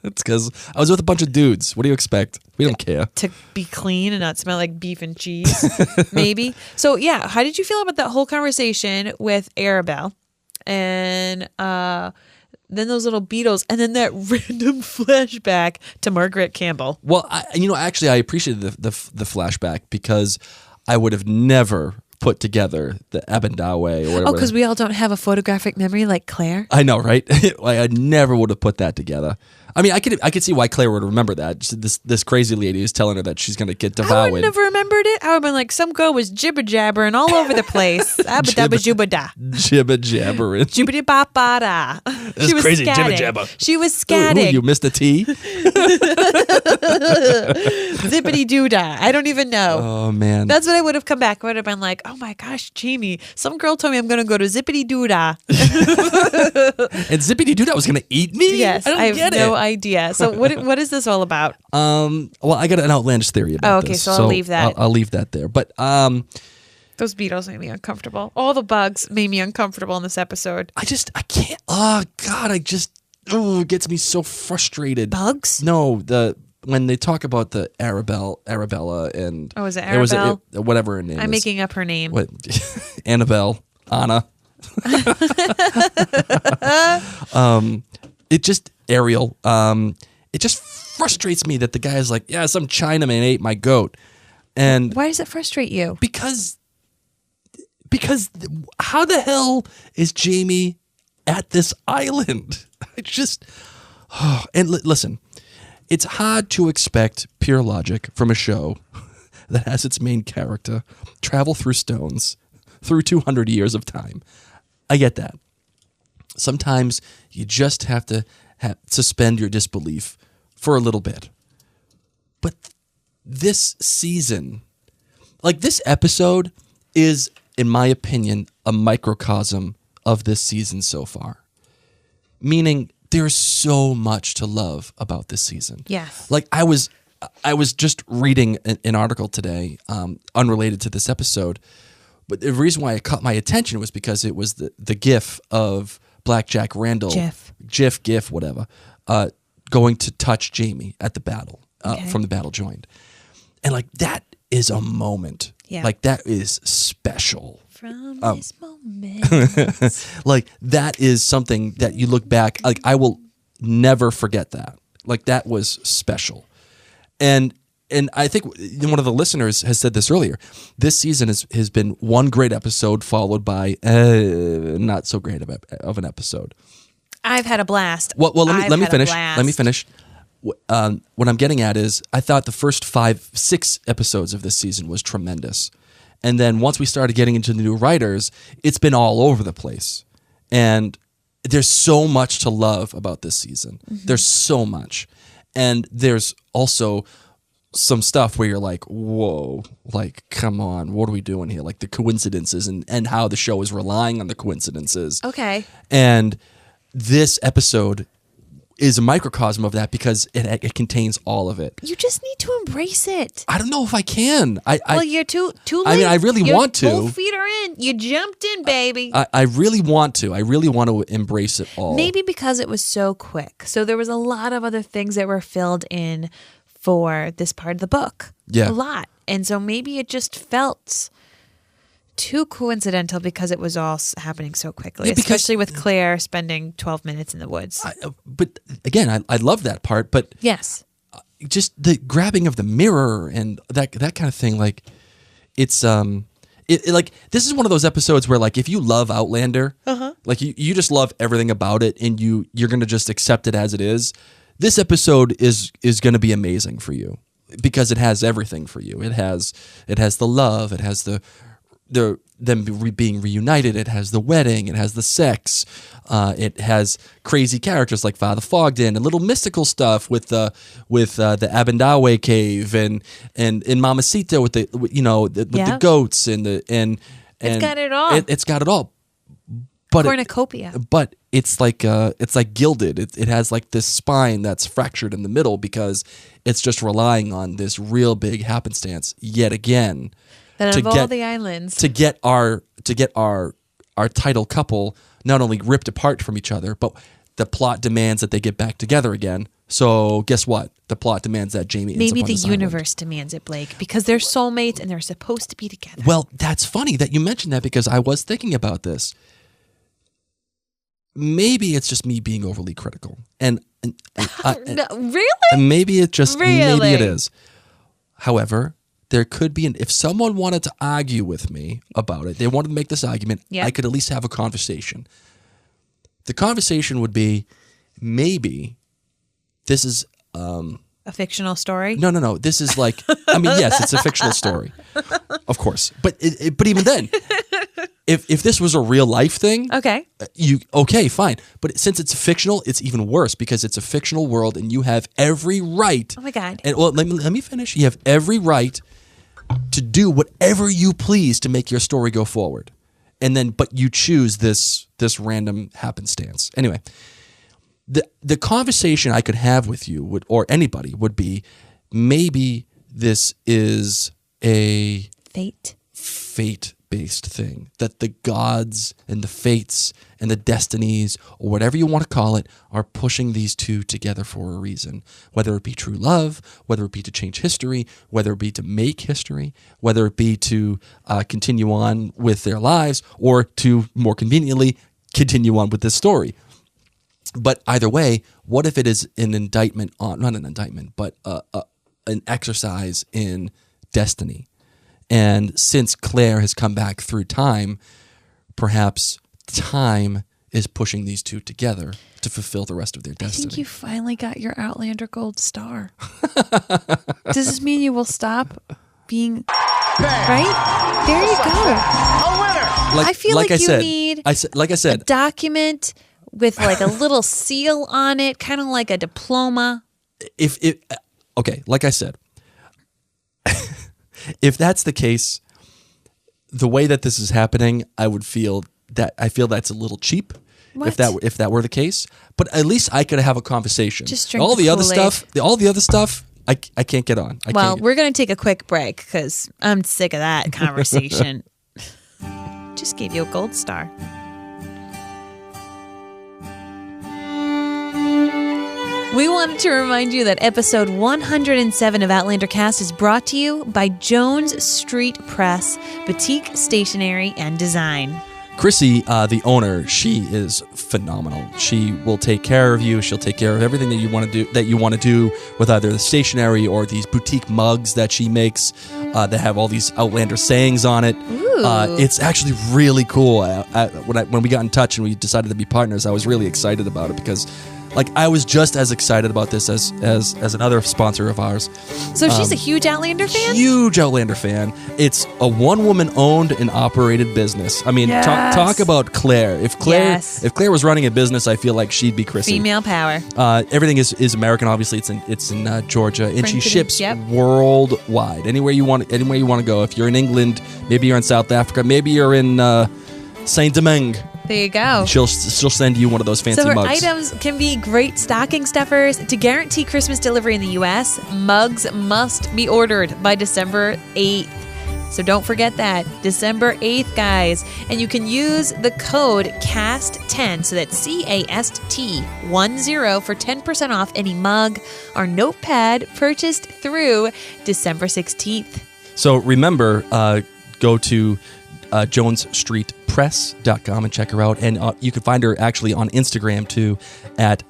It's because I was with a bunch of dudes. What do you expect? We don't care. To be clean and not smell like beef and cheese, maybe. So, yeah, how did you feel about that whole conversation with Arabelle? And then those little beetles, and then that random flashback to Margaret Campbell. Well, actually, I appreciated the flashback because I would have never put together the Abendawe or whatever. Oh, because we all don't have a photographic memory like Claire? I know, right? I never would have put that together. I mean, I could see why Claire would remember that. Just this crazy lady is telling her that she's going to get devoured. I wouldn't have remembered it. I would have been like, some girl was jibber jabbering all over the place. Abba jibber da. Jibber jabbering. Jibbity bop ba da. She was crazy, scatting. jibber jabber. She was Ooh, scatting. you missed a T? Zippity doo da. I don't even know. Oh, man. That's what I would have come back. I would have been like, oh my gosh, Jamie, some girl told me I'm going to go to Zippity Doo Da. And Zippity Doo Da was going to eat me? Yes, I have no idea. So what is this all about? Well, I got an outlandish theory about okay, this. so I'll leave that. I'll leave that there. But those beetles made me uncomfortable. All the bugs made me uncomfortable in this episode. I can't. Oh, God, it gets me so frustrated. Bugs? No, when they talk about the Arabella and oh, is it Arabelle? Whatever her name is. I'm making up her name. What? Annabelle, Anna. It just Ariel. It just frustrates me that the guy is like, yeah, some Chinaman ate my goat, and why does it frustrate you? Because how the hell is Jamie at this island? I just listen. It's hard to expect pure logic from a show that has its main character travel through stones through 200 years of time. I get that. Sometimes you just have to suspend your disbelief for a little bit. But this season, like this episode is, in my opinion, a microcosm of this season so far. Meaning there's so much to love about this season. Yes. Like I was just reading an article today, unrelated to this episode, but the reason why it caught my attention was because it was the gif of Blackjack Randall, GIF, whatever, going to touch Jamie at the battle, from the battle joined. And like that is a moment. Yeah. Like that is special. From this moment. Like that is something that you look back, like I will never forget that. Like that was special. And I think one of the listeners has said this earlier. This season has been one great episode followed by not so great of an episode. I've had a blast. Well, let me finish. Let me finish. What I'm getting at is I thought the first 5-6 episodes of this season was tremendous. And then once we started getting into the new writers, it's been all over the place. And there's so much to love about this season. Mm-hmm. There's so much. And there's also some stuff where you're like, whoa, like, come on, what are we doing here? Like the coincidences and how the show is relying on the coincidences. Okay. And this episode is a microcosm of that because it contains all of it. You just need to embrace it. I don't know if I can. Well, you're too late. I mean, I really want to. Both feet are in. You jumped in, baby. I really want to. I really want to embrace it all. Maybe because it was so quick. So there was a lot of other things that were filled in for this part of the book. Yeah. A lot. And so maybe it just felt too coincidental because it was all happening so quickly, especially with Claire spending 12 minutes in the woods. But again, I love that part. But yes, just the grabbing of the mirror and that kind of thing. Like it's like this is one of those episodes where like if you love Outlander, like you just love everything about it, and you're gonna just accept it as it is. This episode is gonna be amazing for you because it has everything for you. It has the love. It has them being reunited. It has the wedding. It has the sex. It has crazy characters like Father Fogden and little mystical stuff with the Abendawe cave and Mamacita with the goats and it's got it all. It's got it all. But cornucopia. But it's like gilded. It has like this spine that's fractured in the middle because it's just relying on this real big happenstance yet again That of all the islands to get our title couple not only ripped apart from each other, but the plot demands that they get back together again. So guess what? The plot demands that Jamie ends maybe up on the this universe demands it, Blake, because they're soulmates and they're supposed to be together. Well, that's funny that you mentioned that because I was thinking about this. Maybe it's just me being overly critical, and No, really? and maybe it just maybe Really? it is. However, there could be if someone wanted to argue with me about it, they wanted to make this argument. Yeah. I could at least have a conversation. The conversation would be maybe this is. A fictional story? No. This is like, I mean, yes, it's a fictional story, of course. But but even then, if this was a real life thing, Okay. okay, fine. But since it's fictional, it's even worse because it's a fictional world, and you have every right. Oh my God. And well, let me finish. You have every right to do whatever you please to make your story go forward, and then but you choose this random happenstance. Anyway. The conversation I could have with you or anybody would be maybe this is a fate-based thing, that the gods and the fates and the destinies or whatever you want to call it are pushing these two together for a reason, whether it be true love, whether it be to change history, whether it be to make history, whether it be to continue on with their lives or to more conveniently continue on with this story. But either way, what if it is an indictment on, not an indictment, but an exercise in destiny? And since Claire has come back through time, perhaps time is pushing these two together to fulfill the rest of their destiny. I think you finally got your Outlander gold star. Does this mean you will stop being... Right? There you go. I feel like you need a document with like a little seal on it, kind of like a diploma. Okay, like I said, if that's the case, the way that this is happening, I feel that's a little cheap. What? If that were the case, but at least I could have a conversation. Just drink all the other Kool-Aid. stuff, I can't get on. We're going to take a quick break because I'm sick of that conversation. Just gave you a gold star. We wanted to remind you that episode 107 of Outlander Cast is brought to you by Jones Street Press, Boutique Stationery and Design. Chrissy, the owner, she is phenomenal. She will take care of you. She'll take care of everything that you want to do with either the stationery or these boutique mugs that she makes that have all these Outlander sayings on it. It's actually really cool. When we got in touch and we decided to be partners, I was really excited about it because I was just as excited about this as another sponsor of ours. So she's a huge Outlander fan? Huge Outlander fan. It's a one-woman owned and operated business. I mean, talk about Claire. If Claire was running a business, I feel like she'd be Chrissy. Female power. Everything is American. Obviously, it's in Georgia, and she ships worldwide. Anywhere you want to go. If you're in England, maybe you're in South Africa, maybe you're in Saint Domingue. There you go. She'll send you one of those fancy mugs. So her items can be great stocking stuffers. To guarantee Christmas delivery in the U.S., mugs must be ordered by December 8th. So don't forget that. December 8th, guys. And you can use the code CAST10, so that's CAST10 for 10% off any mug or notepad purchased through December 16th. So remember, go to JonesStreetPress.com and check her out. And you can find her actually on Instagram too at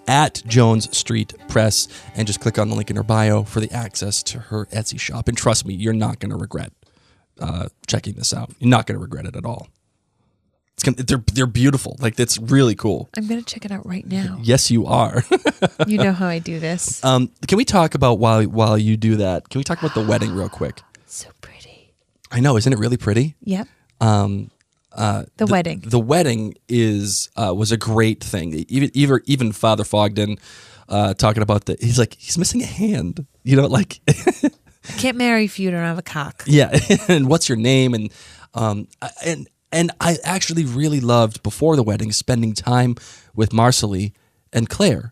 Jones Street Press, and just click on the link in her bio for the access to her Etsy shop. And trust me, you're not going to regret checking this out. You're not going to regret it at all. They're beautiful. It's really cool. I'm going to check it out right now. Yes, you are. You know how I do this. Can we talk about while you do that? Can we talk about the wedding real quick? So pretty. I know, isn't it really pretty? Yep. The wedding. The wedding was a great thing. Even Father Fogden talking about he's missing a hand. I can't marry if you don't have a cock. Yeah, and what's your name? And And I actually really loved, before the wedding, spending time with Marcelly and Claire.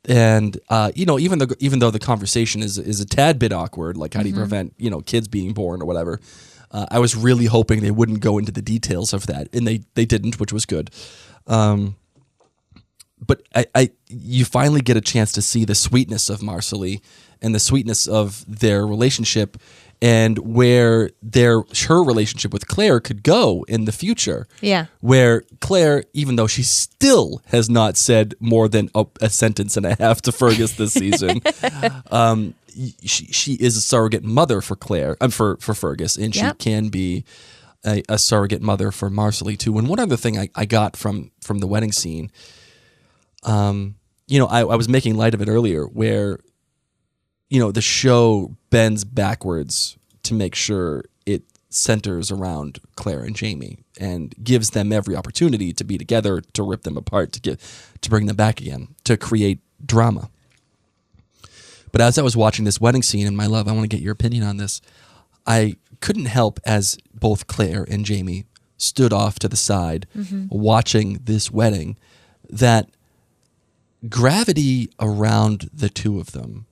And, even though the conversation is a tad bit awkward, like how do you prevent, kids being born or whatever, I was really hoping they wouldn't go into the details of that. And they didn't, which was good. But you finally get a chance to see the sweetness of Marcelly and the sweetness of their relationship, and where her relationship with Claire could go in the future. Yeah. Where Claire, even though she still has not said more than a sentence and a half to Fergus this season, she is a surrogate mother for Claire, for Fergus, and she can be a surrogate mother for Marcelly too. And one other thing I got from the wedding scene, I was making light of it earlier, where the show bends backwards to make sure it centers around Claire and Jamie and gives them every opportunity to be together, to rip them apart, to bring them back again, to create drama. But as I was watching this wedding scene, and my love, I want to get your opinion on this, I couldn't help, as both Claire and Jamie stood off to the side watching this wedding, that gravity around the two of them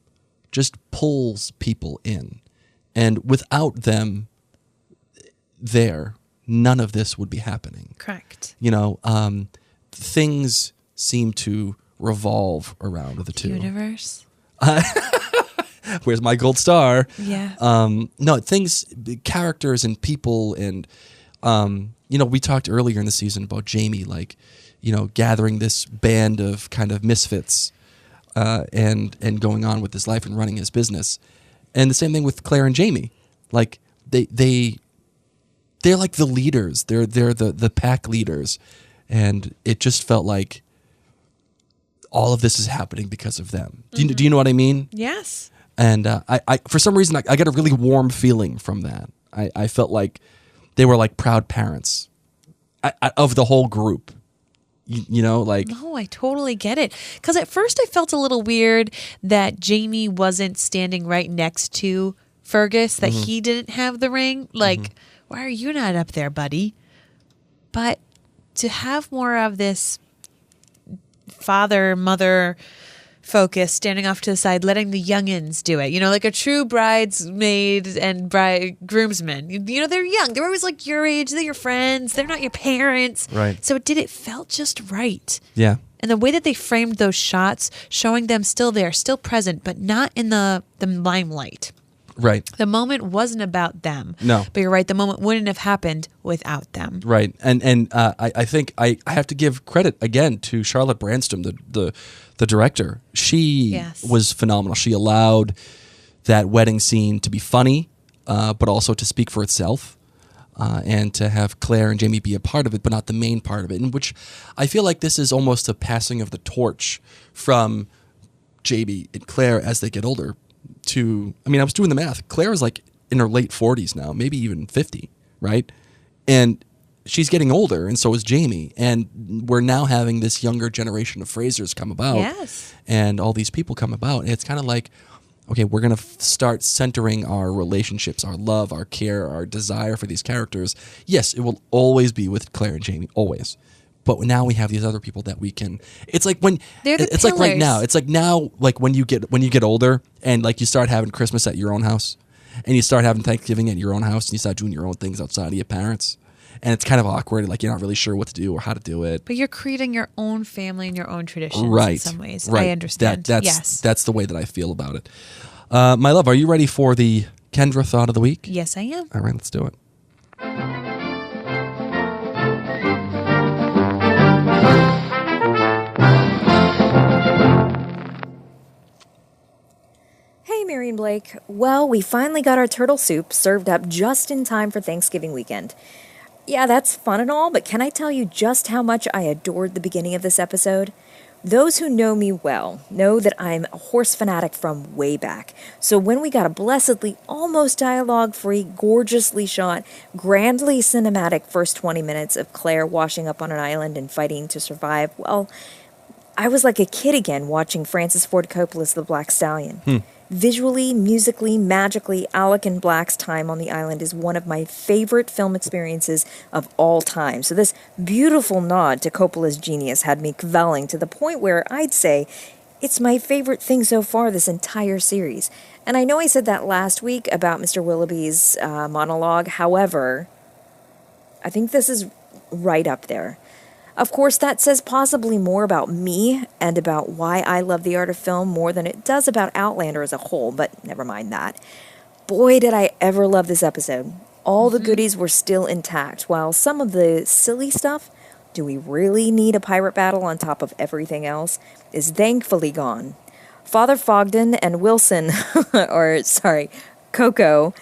just pulls people in. And without them there, none of this would be happening. Correct. Things seem to revolve around the two. Universe. Where's my gold star? Yeah. No, characters and people, and we talked earlier in the season about Jamie, gathering this band of kind of misfits, and going on with his life and running his business. And the same thing with Claire and Jamie. Like they're like the leaders. They're the pack leaders. And it just felt like all of this is happening because of them. Do you know what I mean? Yes. And I for some reason I got a really warm feeling from that. I felt like they were like proud parents of the whole group. No, I totally get it. Because at first I felt a little weird that Jamie wasn't standing right next to Fergus, that he didn't have the ring. Why are you not up there, buddy? But to have more of this father-mother focus, standing off to the side, letting the youngins do it. Like a true bridesmaid and groomsman. They're young. They're always like your age. They're your friends. They're not your parents. Right. So it felt just right. Yeah. And the way that they framed those shots, showing them still there, still present, but not in the limelight. Right. The moment wasn't about them. No. But you're right. The moment wouldn't have happened without them. Right. And I think I have to give credit again to Charlotte Branston, the director. She was phenomenal. She allowed that wedding scene to be funny, but also to speak for itself, and to have Claire and Jamie be a part of it, but not the main part of it. In which I feel like this is almost a passing of the torch from Jamie and Claire as they get older to, I was doing the math. Claire is like in her late 40s now, maybe even 50, right? And she's getting older, and so is Jamie. And we're now having this younger generation of Frasers come about. Yes. And all these people come about. And it's kind of like, okay, we're going to start centering our relationships, our love, our care, our desire for these characters. Yes, it will always be with Claire and Jamie, always. But now we have these other people that we can. It's like when it's like right now. It's like now, like when you get older and like you start having Christmas at your own house, and you start having Thanksgiving at your own house, and you start doing your own things outside of your parents, and it's kind of awkward. Like you're not really sure what to do or how to do it. But you're creating your own family and your own traditions right. in some ways. Right. I understand. That's the way that I feel about it. My love, are you ready for the Kendra thought of the week? Yes, I am. All right, let's do it. Hey, Mary and Blake. Well, we finally got our turtle soup served up just in time for Thanksgiving weekend. Yeah, that's fun and all, but can I tell you just how much I adored the beginning of this episode? Those who know me well know that I'm a horse fanatic from way back. So when we got a blessedly, almost dialogue-free, gorgeously shot, grandly cinematic first 20 minutes of Claire washing up on an island and fighting to survive, well, I was like a kid again watching Francis Ford Coppola's The Black Stallion. Visually, musically, magically, Alec and Black's time on the island is one of my favorite film experiences of all time. So this beautiful nod to Coppola's genius had me cavelling to the point where I'd say it's my favorite thing so far this entire series. And I know I said that last week about Mr. Willoughby's monologue. However, I think this is right up there. Of course, that says possibly more about me and about why I love the art of film more than it does about Outlander as a whole, but never mind that. Boy, did I ever love this episode. All the goodies were still intact, while some of the silly stuff, do we really need a pirate battle on top of everything else, is thankfully gone. Father Fogden and Wilson, Coco,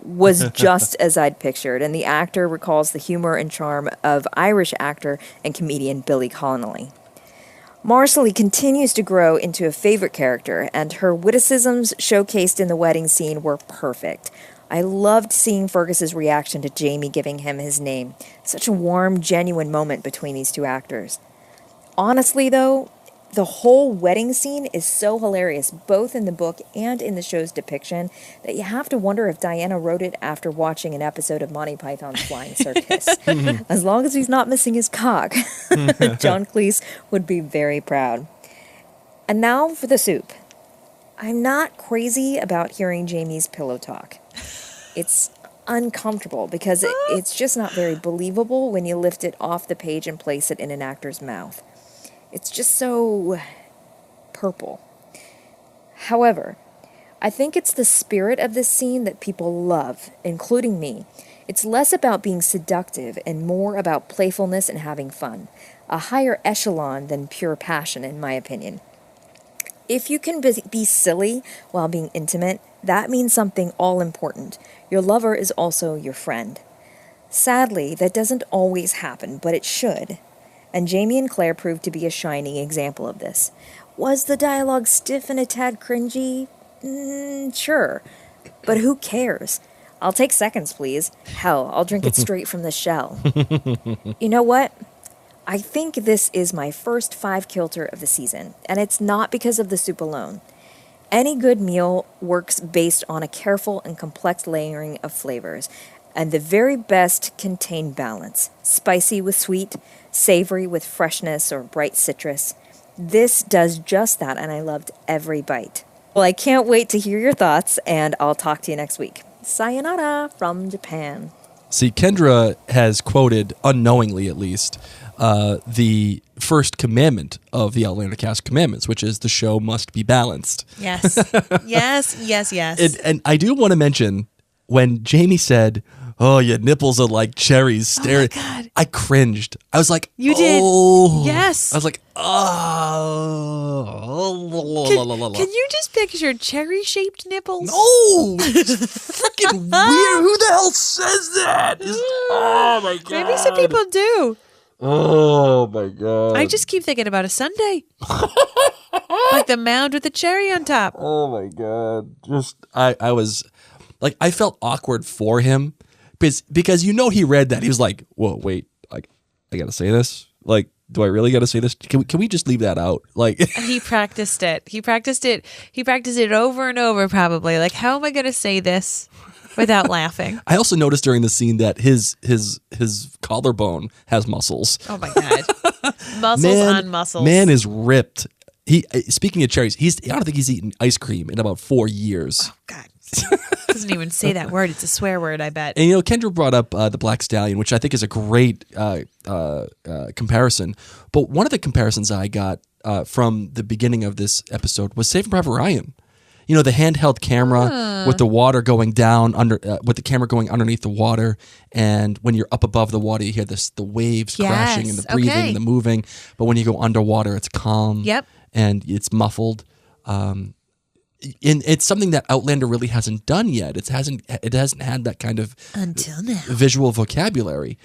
was just as I'd pictured, and the actor recalls the humor and charm of Irish actor and comedian Billy Connolly. Marcelly continues to grow into a favorite character, and her witticisms showcased in the wedding scene were perfect. I loved seeing Fergus's reaction to Jamie giving him his name. Such a warm, genuine moment between these two actors. Honestly, though, the whole wedding scene is so hilarious, both in the book and in the show's depiction, that you have to wonder if Diana wrote it after watching an episode of Monty Python's Flying Circus. As long as he's not missing his cock, John Cleese would be very proud. And now for the soup. I'm not crazy about hearing Jamie's pillow talk. It's uncomfortable because it's just not very believable when you lift it off the page and place it in an actor's mouth. It's just so purple. However, I think it's the spirit of this scene that people love, including me. It's less about being seductive and more about playfulness and having fun. A higher echelon than pure passion, in my opinion. If you can be silly while being intimate, that means something all important. Your lover is also your friend. Sadly, that doesn't always happen, but it should. And Jamie and Claire proved to be a shining example of this. Was the dialogue stiff and a tad cringy? Sure. But who cares? I'll take seconds, please. Hell, I'll drink it straight from the shell. You know what? I think this is my first 5-kilter of the season, and it's not because of the soup alone. Any good meal works based on a careful and complex layering of flavors, and the very best contain balance. Spicy with sweet, savory with freshness or bright citrus. This does just that, and I loved every bite. Well, I can't wait to hear your thoughts, and I'll talk to you next week. Sayonara from Japan. See, Kendra has quoted, unknowingly at least, the first commandment of the Outlander cast commandments, which is the show must be balanced. Yes. Yes. And I do want to mention when Jamie said, "Oh, your nipples are like cherries." Staring, oh my God. I cringed. I was like, You did. Oh. Yes. I was like, oh. Can you just picture cherry-shaped nipples? No, it's freaking weird. Who the hell says that? Oh my God. Maybe some people do. Oh my God. I just keep thinking about a sundae. Like the mound with the cherry on top. Oh my God. I was like, I felt awkward for him because he read that. He was like, whoa, wait, I got to say this? Like, do I really got to say this? Can we just leave that out? Like, He practiced it. He practiced it over and over probably. Like, how am I going to say this without laughing? I also noticed during the scene that his collarbone has muscles. Oh my God. Muscles on muscles. Man is ripped. Speaking of cherries, I don't think he's eaten ice cream in about 4 years. Oh God. Doesn't even say that word. It's a swear word, I bet. And Kendra brought up the Black Stallion, which I think is a great comparison. But one of the comparisons I got from the beginning of this episode was Saving Private Ryan. The handheld camera with the water going down with the camera going underneath the water, and when you're up above the water, you hear the waves crashing and the breathing and the moving. But when you go underwater, it's calm. Yep. And it's muffled. And it's something that Outlander really hasn't done yet. It hasn't had that kind of until now visual vocabulary.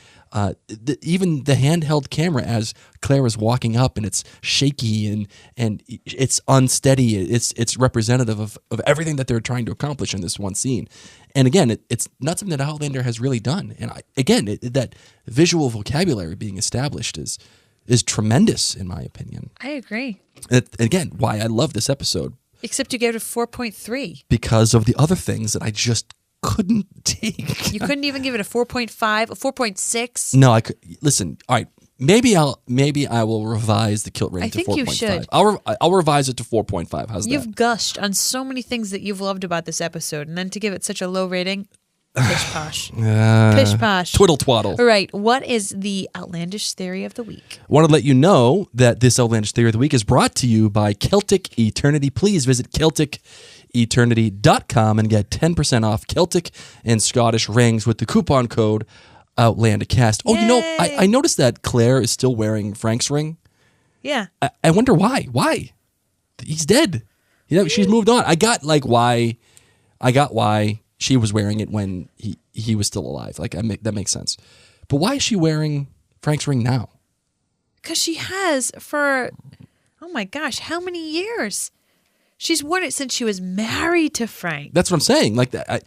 Even the handheld camera as Claire is walking up, and it's shaky and it's unsteady. It's representative of everything that they're trying to accomplish in this one scene. And again, it's not something that Outlander has really done. And that visual vocabulary being established is tremendous in my opinion. I agree. Again, why I love this episode. Except you gave it a 4.3. because of the other things that I just couldn't take. You couldn't even give it a 4.5, a 4.6. No, I could listen. All right, maybe I will revise the kilt rating I to think 4.5. you should. I'll revise it to 4.5. How's You've that? gushed on so many things that you've loved about this episode, and then to give it such a low rating, pish posh. Pish posh. Twiddle twaddle. All right, what is the outlandish theory of the week? Want to let you know that this outlandish theory of the week is brought to you by Celtic Eternity. Please visit CelticEternity.com and get 10% off Celtic and Scottish rings with the coupon code OutlandCast. Oh, you know, I noticed that Claire is still wearing Frank's ring. Yeah. I wonder why. Why? He's dead. You know, she's moved on. I got why she was wearing it when he was still alive. Like that makes sense. But why is she wearing Frank's ring now? Because she has for, oh my gosh, how many years? She's worn it since she was married to Frank. That's what I'm saying. Like that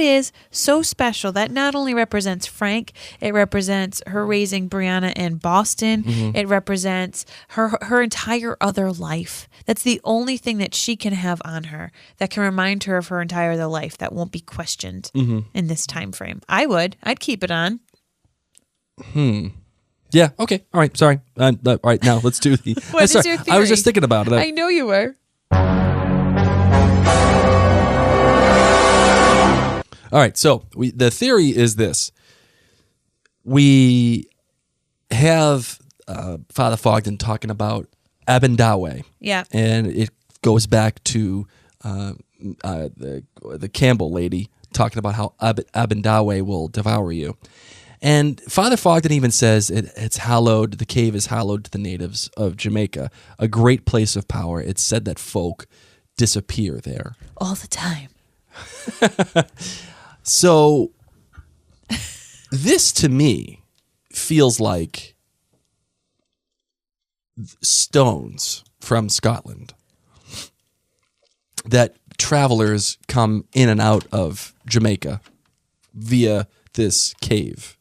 is so special. That not only represents Frank, it represents her raising Brianna in Boston. Mm-hmm. It represents her entire other life. That's the only thing that she can have on her that can remind her of her entire other life that won't be questioned Mm-hmm. in this time frame. I'd keep it on. Yeah. Okay. All right. Sorry. All right. Now let's do the. What is sorry, your I was theory? just thinking about it. I know you were. All right. So the theory is this: we have Father Fogden talking about Abendawe. Yeah. And it goes back to the Campbell lady talking about how Abendawe will devour you. And Father Fogden even says it's hallowed, the cave is hallowed to the natives of Jamaica, a great place of power. It's said that folk disappear there. All the time. So this to me feels like stones from Scotland that travelers come in and out of Jamaica via this cave.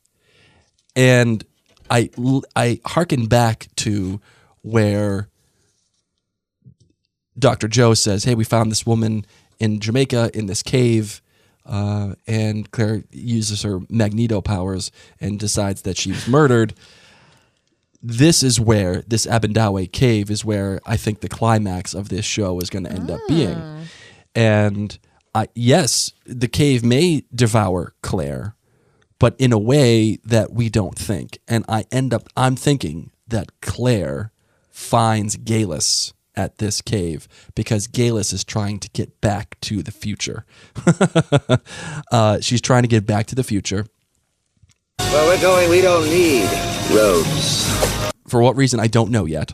And I hearken back to where Dr. Joe says, hey, we found this woman in Jamaica in this cave, and Claire uses her magneto powers and decides that she was murdered. This is where, this Abendawe cave is where I think the climax of this show is going to end up being. And yes, the cave may devour Claire, but in a way that we don't think. And I'm thinking that Claire finds Galus at this cave because Galus is trying to get back to the future. She's trying to get back to the future. Where we're going, we don't need roads. For what reason, I don't know yet.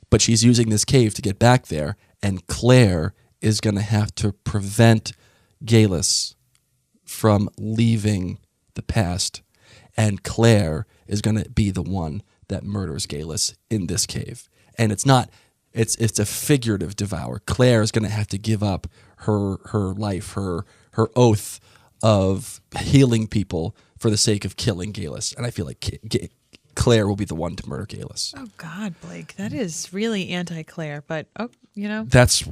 But she's using this cave to get back there, and Claire is going to have to prevent Galus from leaving the past, and Claire is going to be the one that murders Galus in this cave. And it's a figurative devour. Claire is going to have to give up her life, her oath of healing people for the sake of killing Galus. And I feel like Claire will be the one to murder Galus. Oh God, Blake, that is really anti-Claire, but That's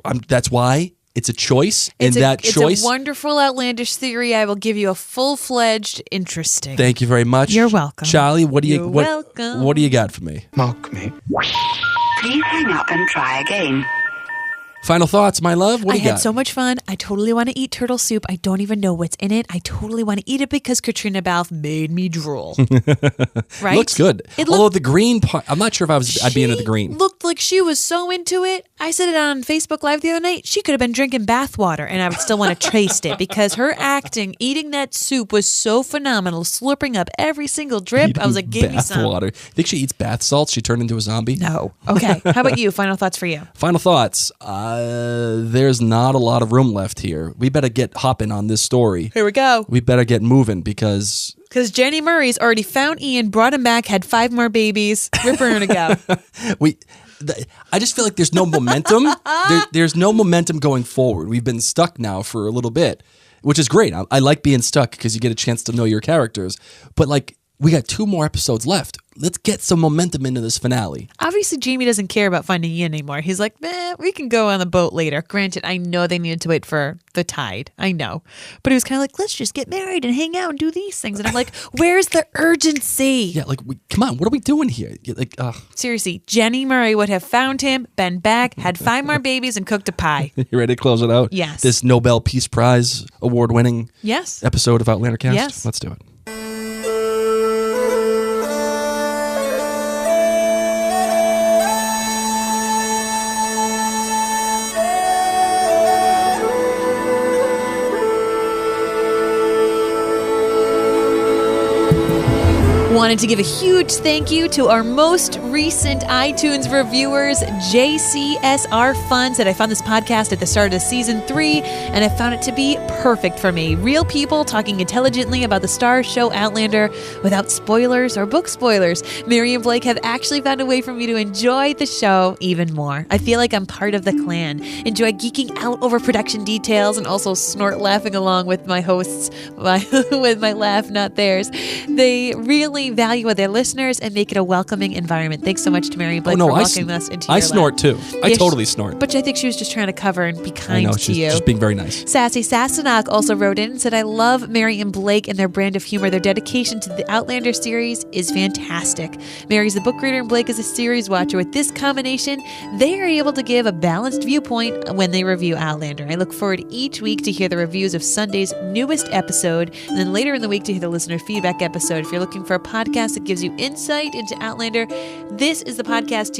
why it's a choice, it's choice. a wonderful outlandish theory. I will give you a full-fledged interesting. Thank you very much. You're welcome. Charlie, what do you You're welcome. What do you got for me? Mock me. Please hang up and try again. Final thoughts, my love? What do I you got? had so much fun. I totally want to eat turtle soup. I don't even know what's in it. I totally want to eat it because Katrina Balfe made me drool. Right? Looks good. Although the green part, I'm not sure if I'd be into the green. Looked like she was so into it. I said it on Facebook Live the other night. She could have been drinking bath water, and I would still want to taste it because her acting, eating that soup was so phenomenal, slurping up every single drip. I was like, give me bath some. water. Think she eats bath salts? She turned into a zombie? No. Okay. How about you? Final thoughts for you. Final thoughts. There's not a lot of room left here. We better get hopping on this story. Here we go. We better get moving because Jenny Murray's already found Ian, brought him back, had 5 more babies. We're going to go. I just feel like there's no momentum. There's no momentum going forward. We've been stuck now for a little bit, which is great. I like being stuck because you get a chance to know your characters. But like, we got 2 more episodes left. Let's get some momentum into this finale. Obviously, Jamie doesn't care about finding Ian anymore. He's like, we can go on the boat later. Granted, I know they needed to wait for the tide. I know. But he was kind of like, let's just get married and hang out and do these things. And I'm like, where's the urgency? Yeah, like, come on, what are we doing here? Like, Seriously, Jenny Murray would have found him, been back, had 5 more babies, and cooked a pie. You ready to close it out? Yes. This Nobel Peace Prize award-winning Yes. episode of Outlander Cast? Yes. Let's do it. Wanted to give a huge thank you to our most recent iTunes reviewers, JCSR Fun, said I found this podcast at the start of season 3, and I found it to be perfect for me. Real people talking intelligently about the star show Outlander without spoilers or book spoilers. Mary and Blake have actually found a way for me to enjoy the show even more. I feel like I'm part of the clan. Enjoy geeking out over production details and also snort laughing along with my hosts, with my laugh, not theirs. They really value their listeners and make it a welcoming environment. Thanks so much to Mary and Blake for welcoming us into your I snort lab. too. I totally snort. But I think she was just trying to cover and be kind I know, to she's you. just being very nice. Sassy Sassenach also wrote in and said, I love Mary and Blake and their brand of humor. Their dedication to the Outlander series is fantastic. Mary's a book reader and Blake is a series watcher. With this combination, they are able to give a balanced viewpoint when they review Outlander. I look forward each week to hear the reviews of Sunday's newest episode, and then later in the week to hear the listener feedback episode. If you're looking for a podcast that gives you insight into Outlander, this is the podcast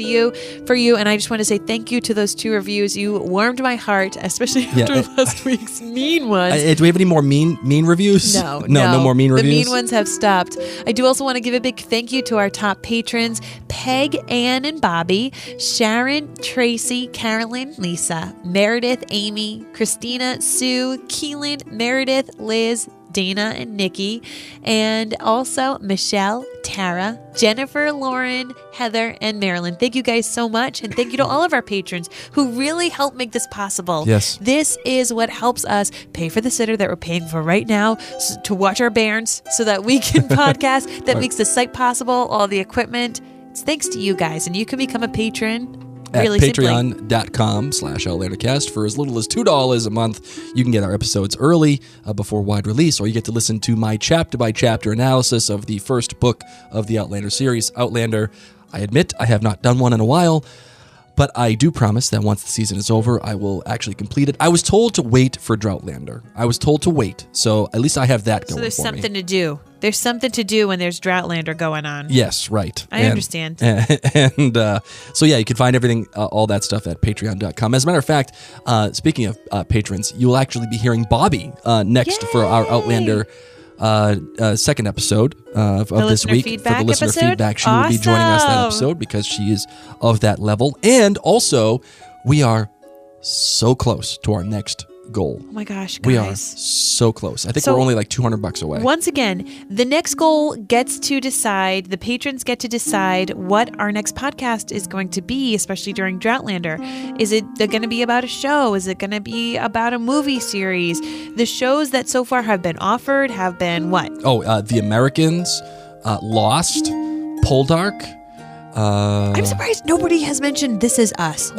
for you. And I just want to say thank you to those 2 reviews. You warmed my heart, especially after last week's mean ones. Do we have any more mean reviews? No more mean reviews. The mean ones have stopped. I do also want to give a big thank you to our top patrons: Peg, Ann, and Bobby, Sharon, Tracy, Carolyn, Lisa, Meredith, Amy, Christina, Sue, Keelan, Meredith, Liz, Dana and Nikki, and also Michelle, Tara, Jennifer, Lauren, Heather, and Marilyn. Thank you guys so much, and thank you to all of our patrons who really help make this possible. Yes. This is what helps us pay for the sitter that we're paying for right now to watch our bairns so that we can podcast, that makes the site possible, all the equipment. It's thanks to you guys, and you can become a patron at really patreon.com/OutlanderCast. For as little as $2 a month, you can get our episodes early before wide release, or you get to listen to my chapter-by-chapter analysis of the first book of the Outlander series, Outlander. I admit I have not done one in a while, but I do promise that once the season is over, I will actually complete it. I was told to wait for Droughtlander. I was told to wait, so at least I have that going for me. So there's something to do. There's something to do when there's Droughtlander going on. Yes, right. I understand. And so, yeah, you can find everything, all that stuff at patreon.com. As a matter of fact, speaking of patrons, you will actually be hearing Bobby next for our Outlander second episode of this week. For the listener feedback, she will be joining us that episode because she is of that level. And also, we are so close to our next goal. Oh my gosh, guys. We are so close. I think we're only like $200 away. Once again, the next goal gets to decide, the patrons get to decide what our next podcast is going to be, especially during Droughtlander. Is it going to be about a show? Is it going to be about a movie series? The shows that so far have been offered have been what? The Americans, Lost, Poldark. I'm surprised nobody has mentioned This Is Us.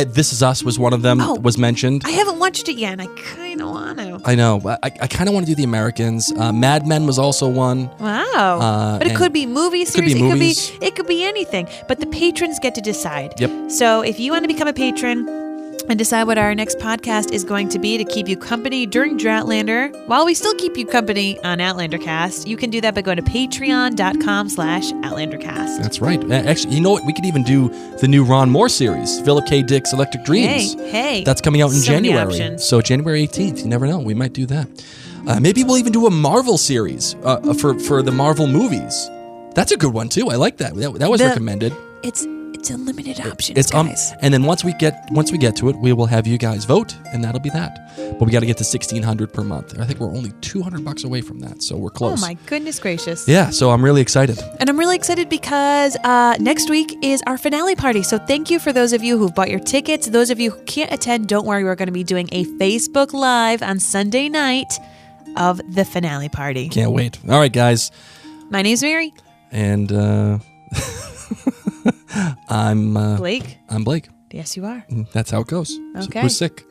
This Is Us was one of them, was mentioned. I haven't watched it yet, and I kind of want to. I know. I kind of want to do the Americans. Mad Men was also one. Wow. But it could be movie series. It could be anything. But the patrons get to decide. Yep. So if you want to become a patron and decide what our next podcast is going to be to keep you company during Droughtlander, while we still keep you company on OutlanderCast, you can do that by going to patreon.com/OutlanderCast. That's right. Actually, you know what? We could even do the new Ron Moore series, Philip K. Dick's Electric Dreams. Hey. That's coming out in January. Many options. So January 18th. You never know. We might do that. Maybe we'll even do a Marvel series for the Marvel movies. That's a good one, too. I like that. That was recommended. It's unlimited options, guys. And then once we get to it, we will have you guys vote, and that'll be that. But we got to get to $1,600 per month. I think we're only $200 away from that, so we're close. Oh my goodness gracious! Yeah, so I'm really excited. And I'm really excited because next week is our finale party. So thank you for those of you who've bought your tickets. Those of you who can't attend, don't worry. We're going to be doing a Facebook Live on Sunday night of the finale party. Can't wait. All right, guys. My name's Mary. And I'm Blake. I'm Blake. Yes, you are. That's how it goes. Okay. Who's sick?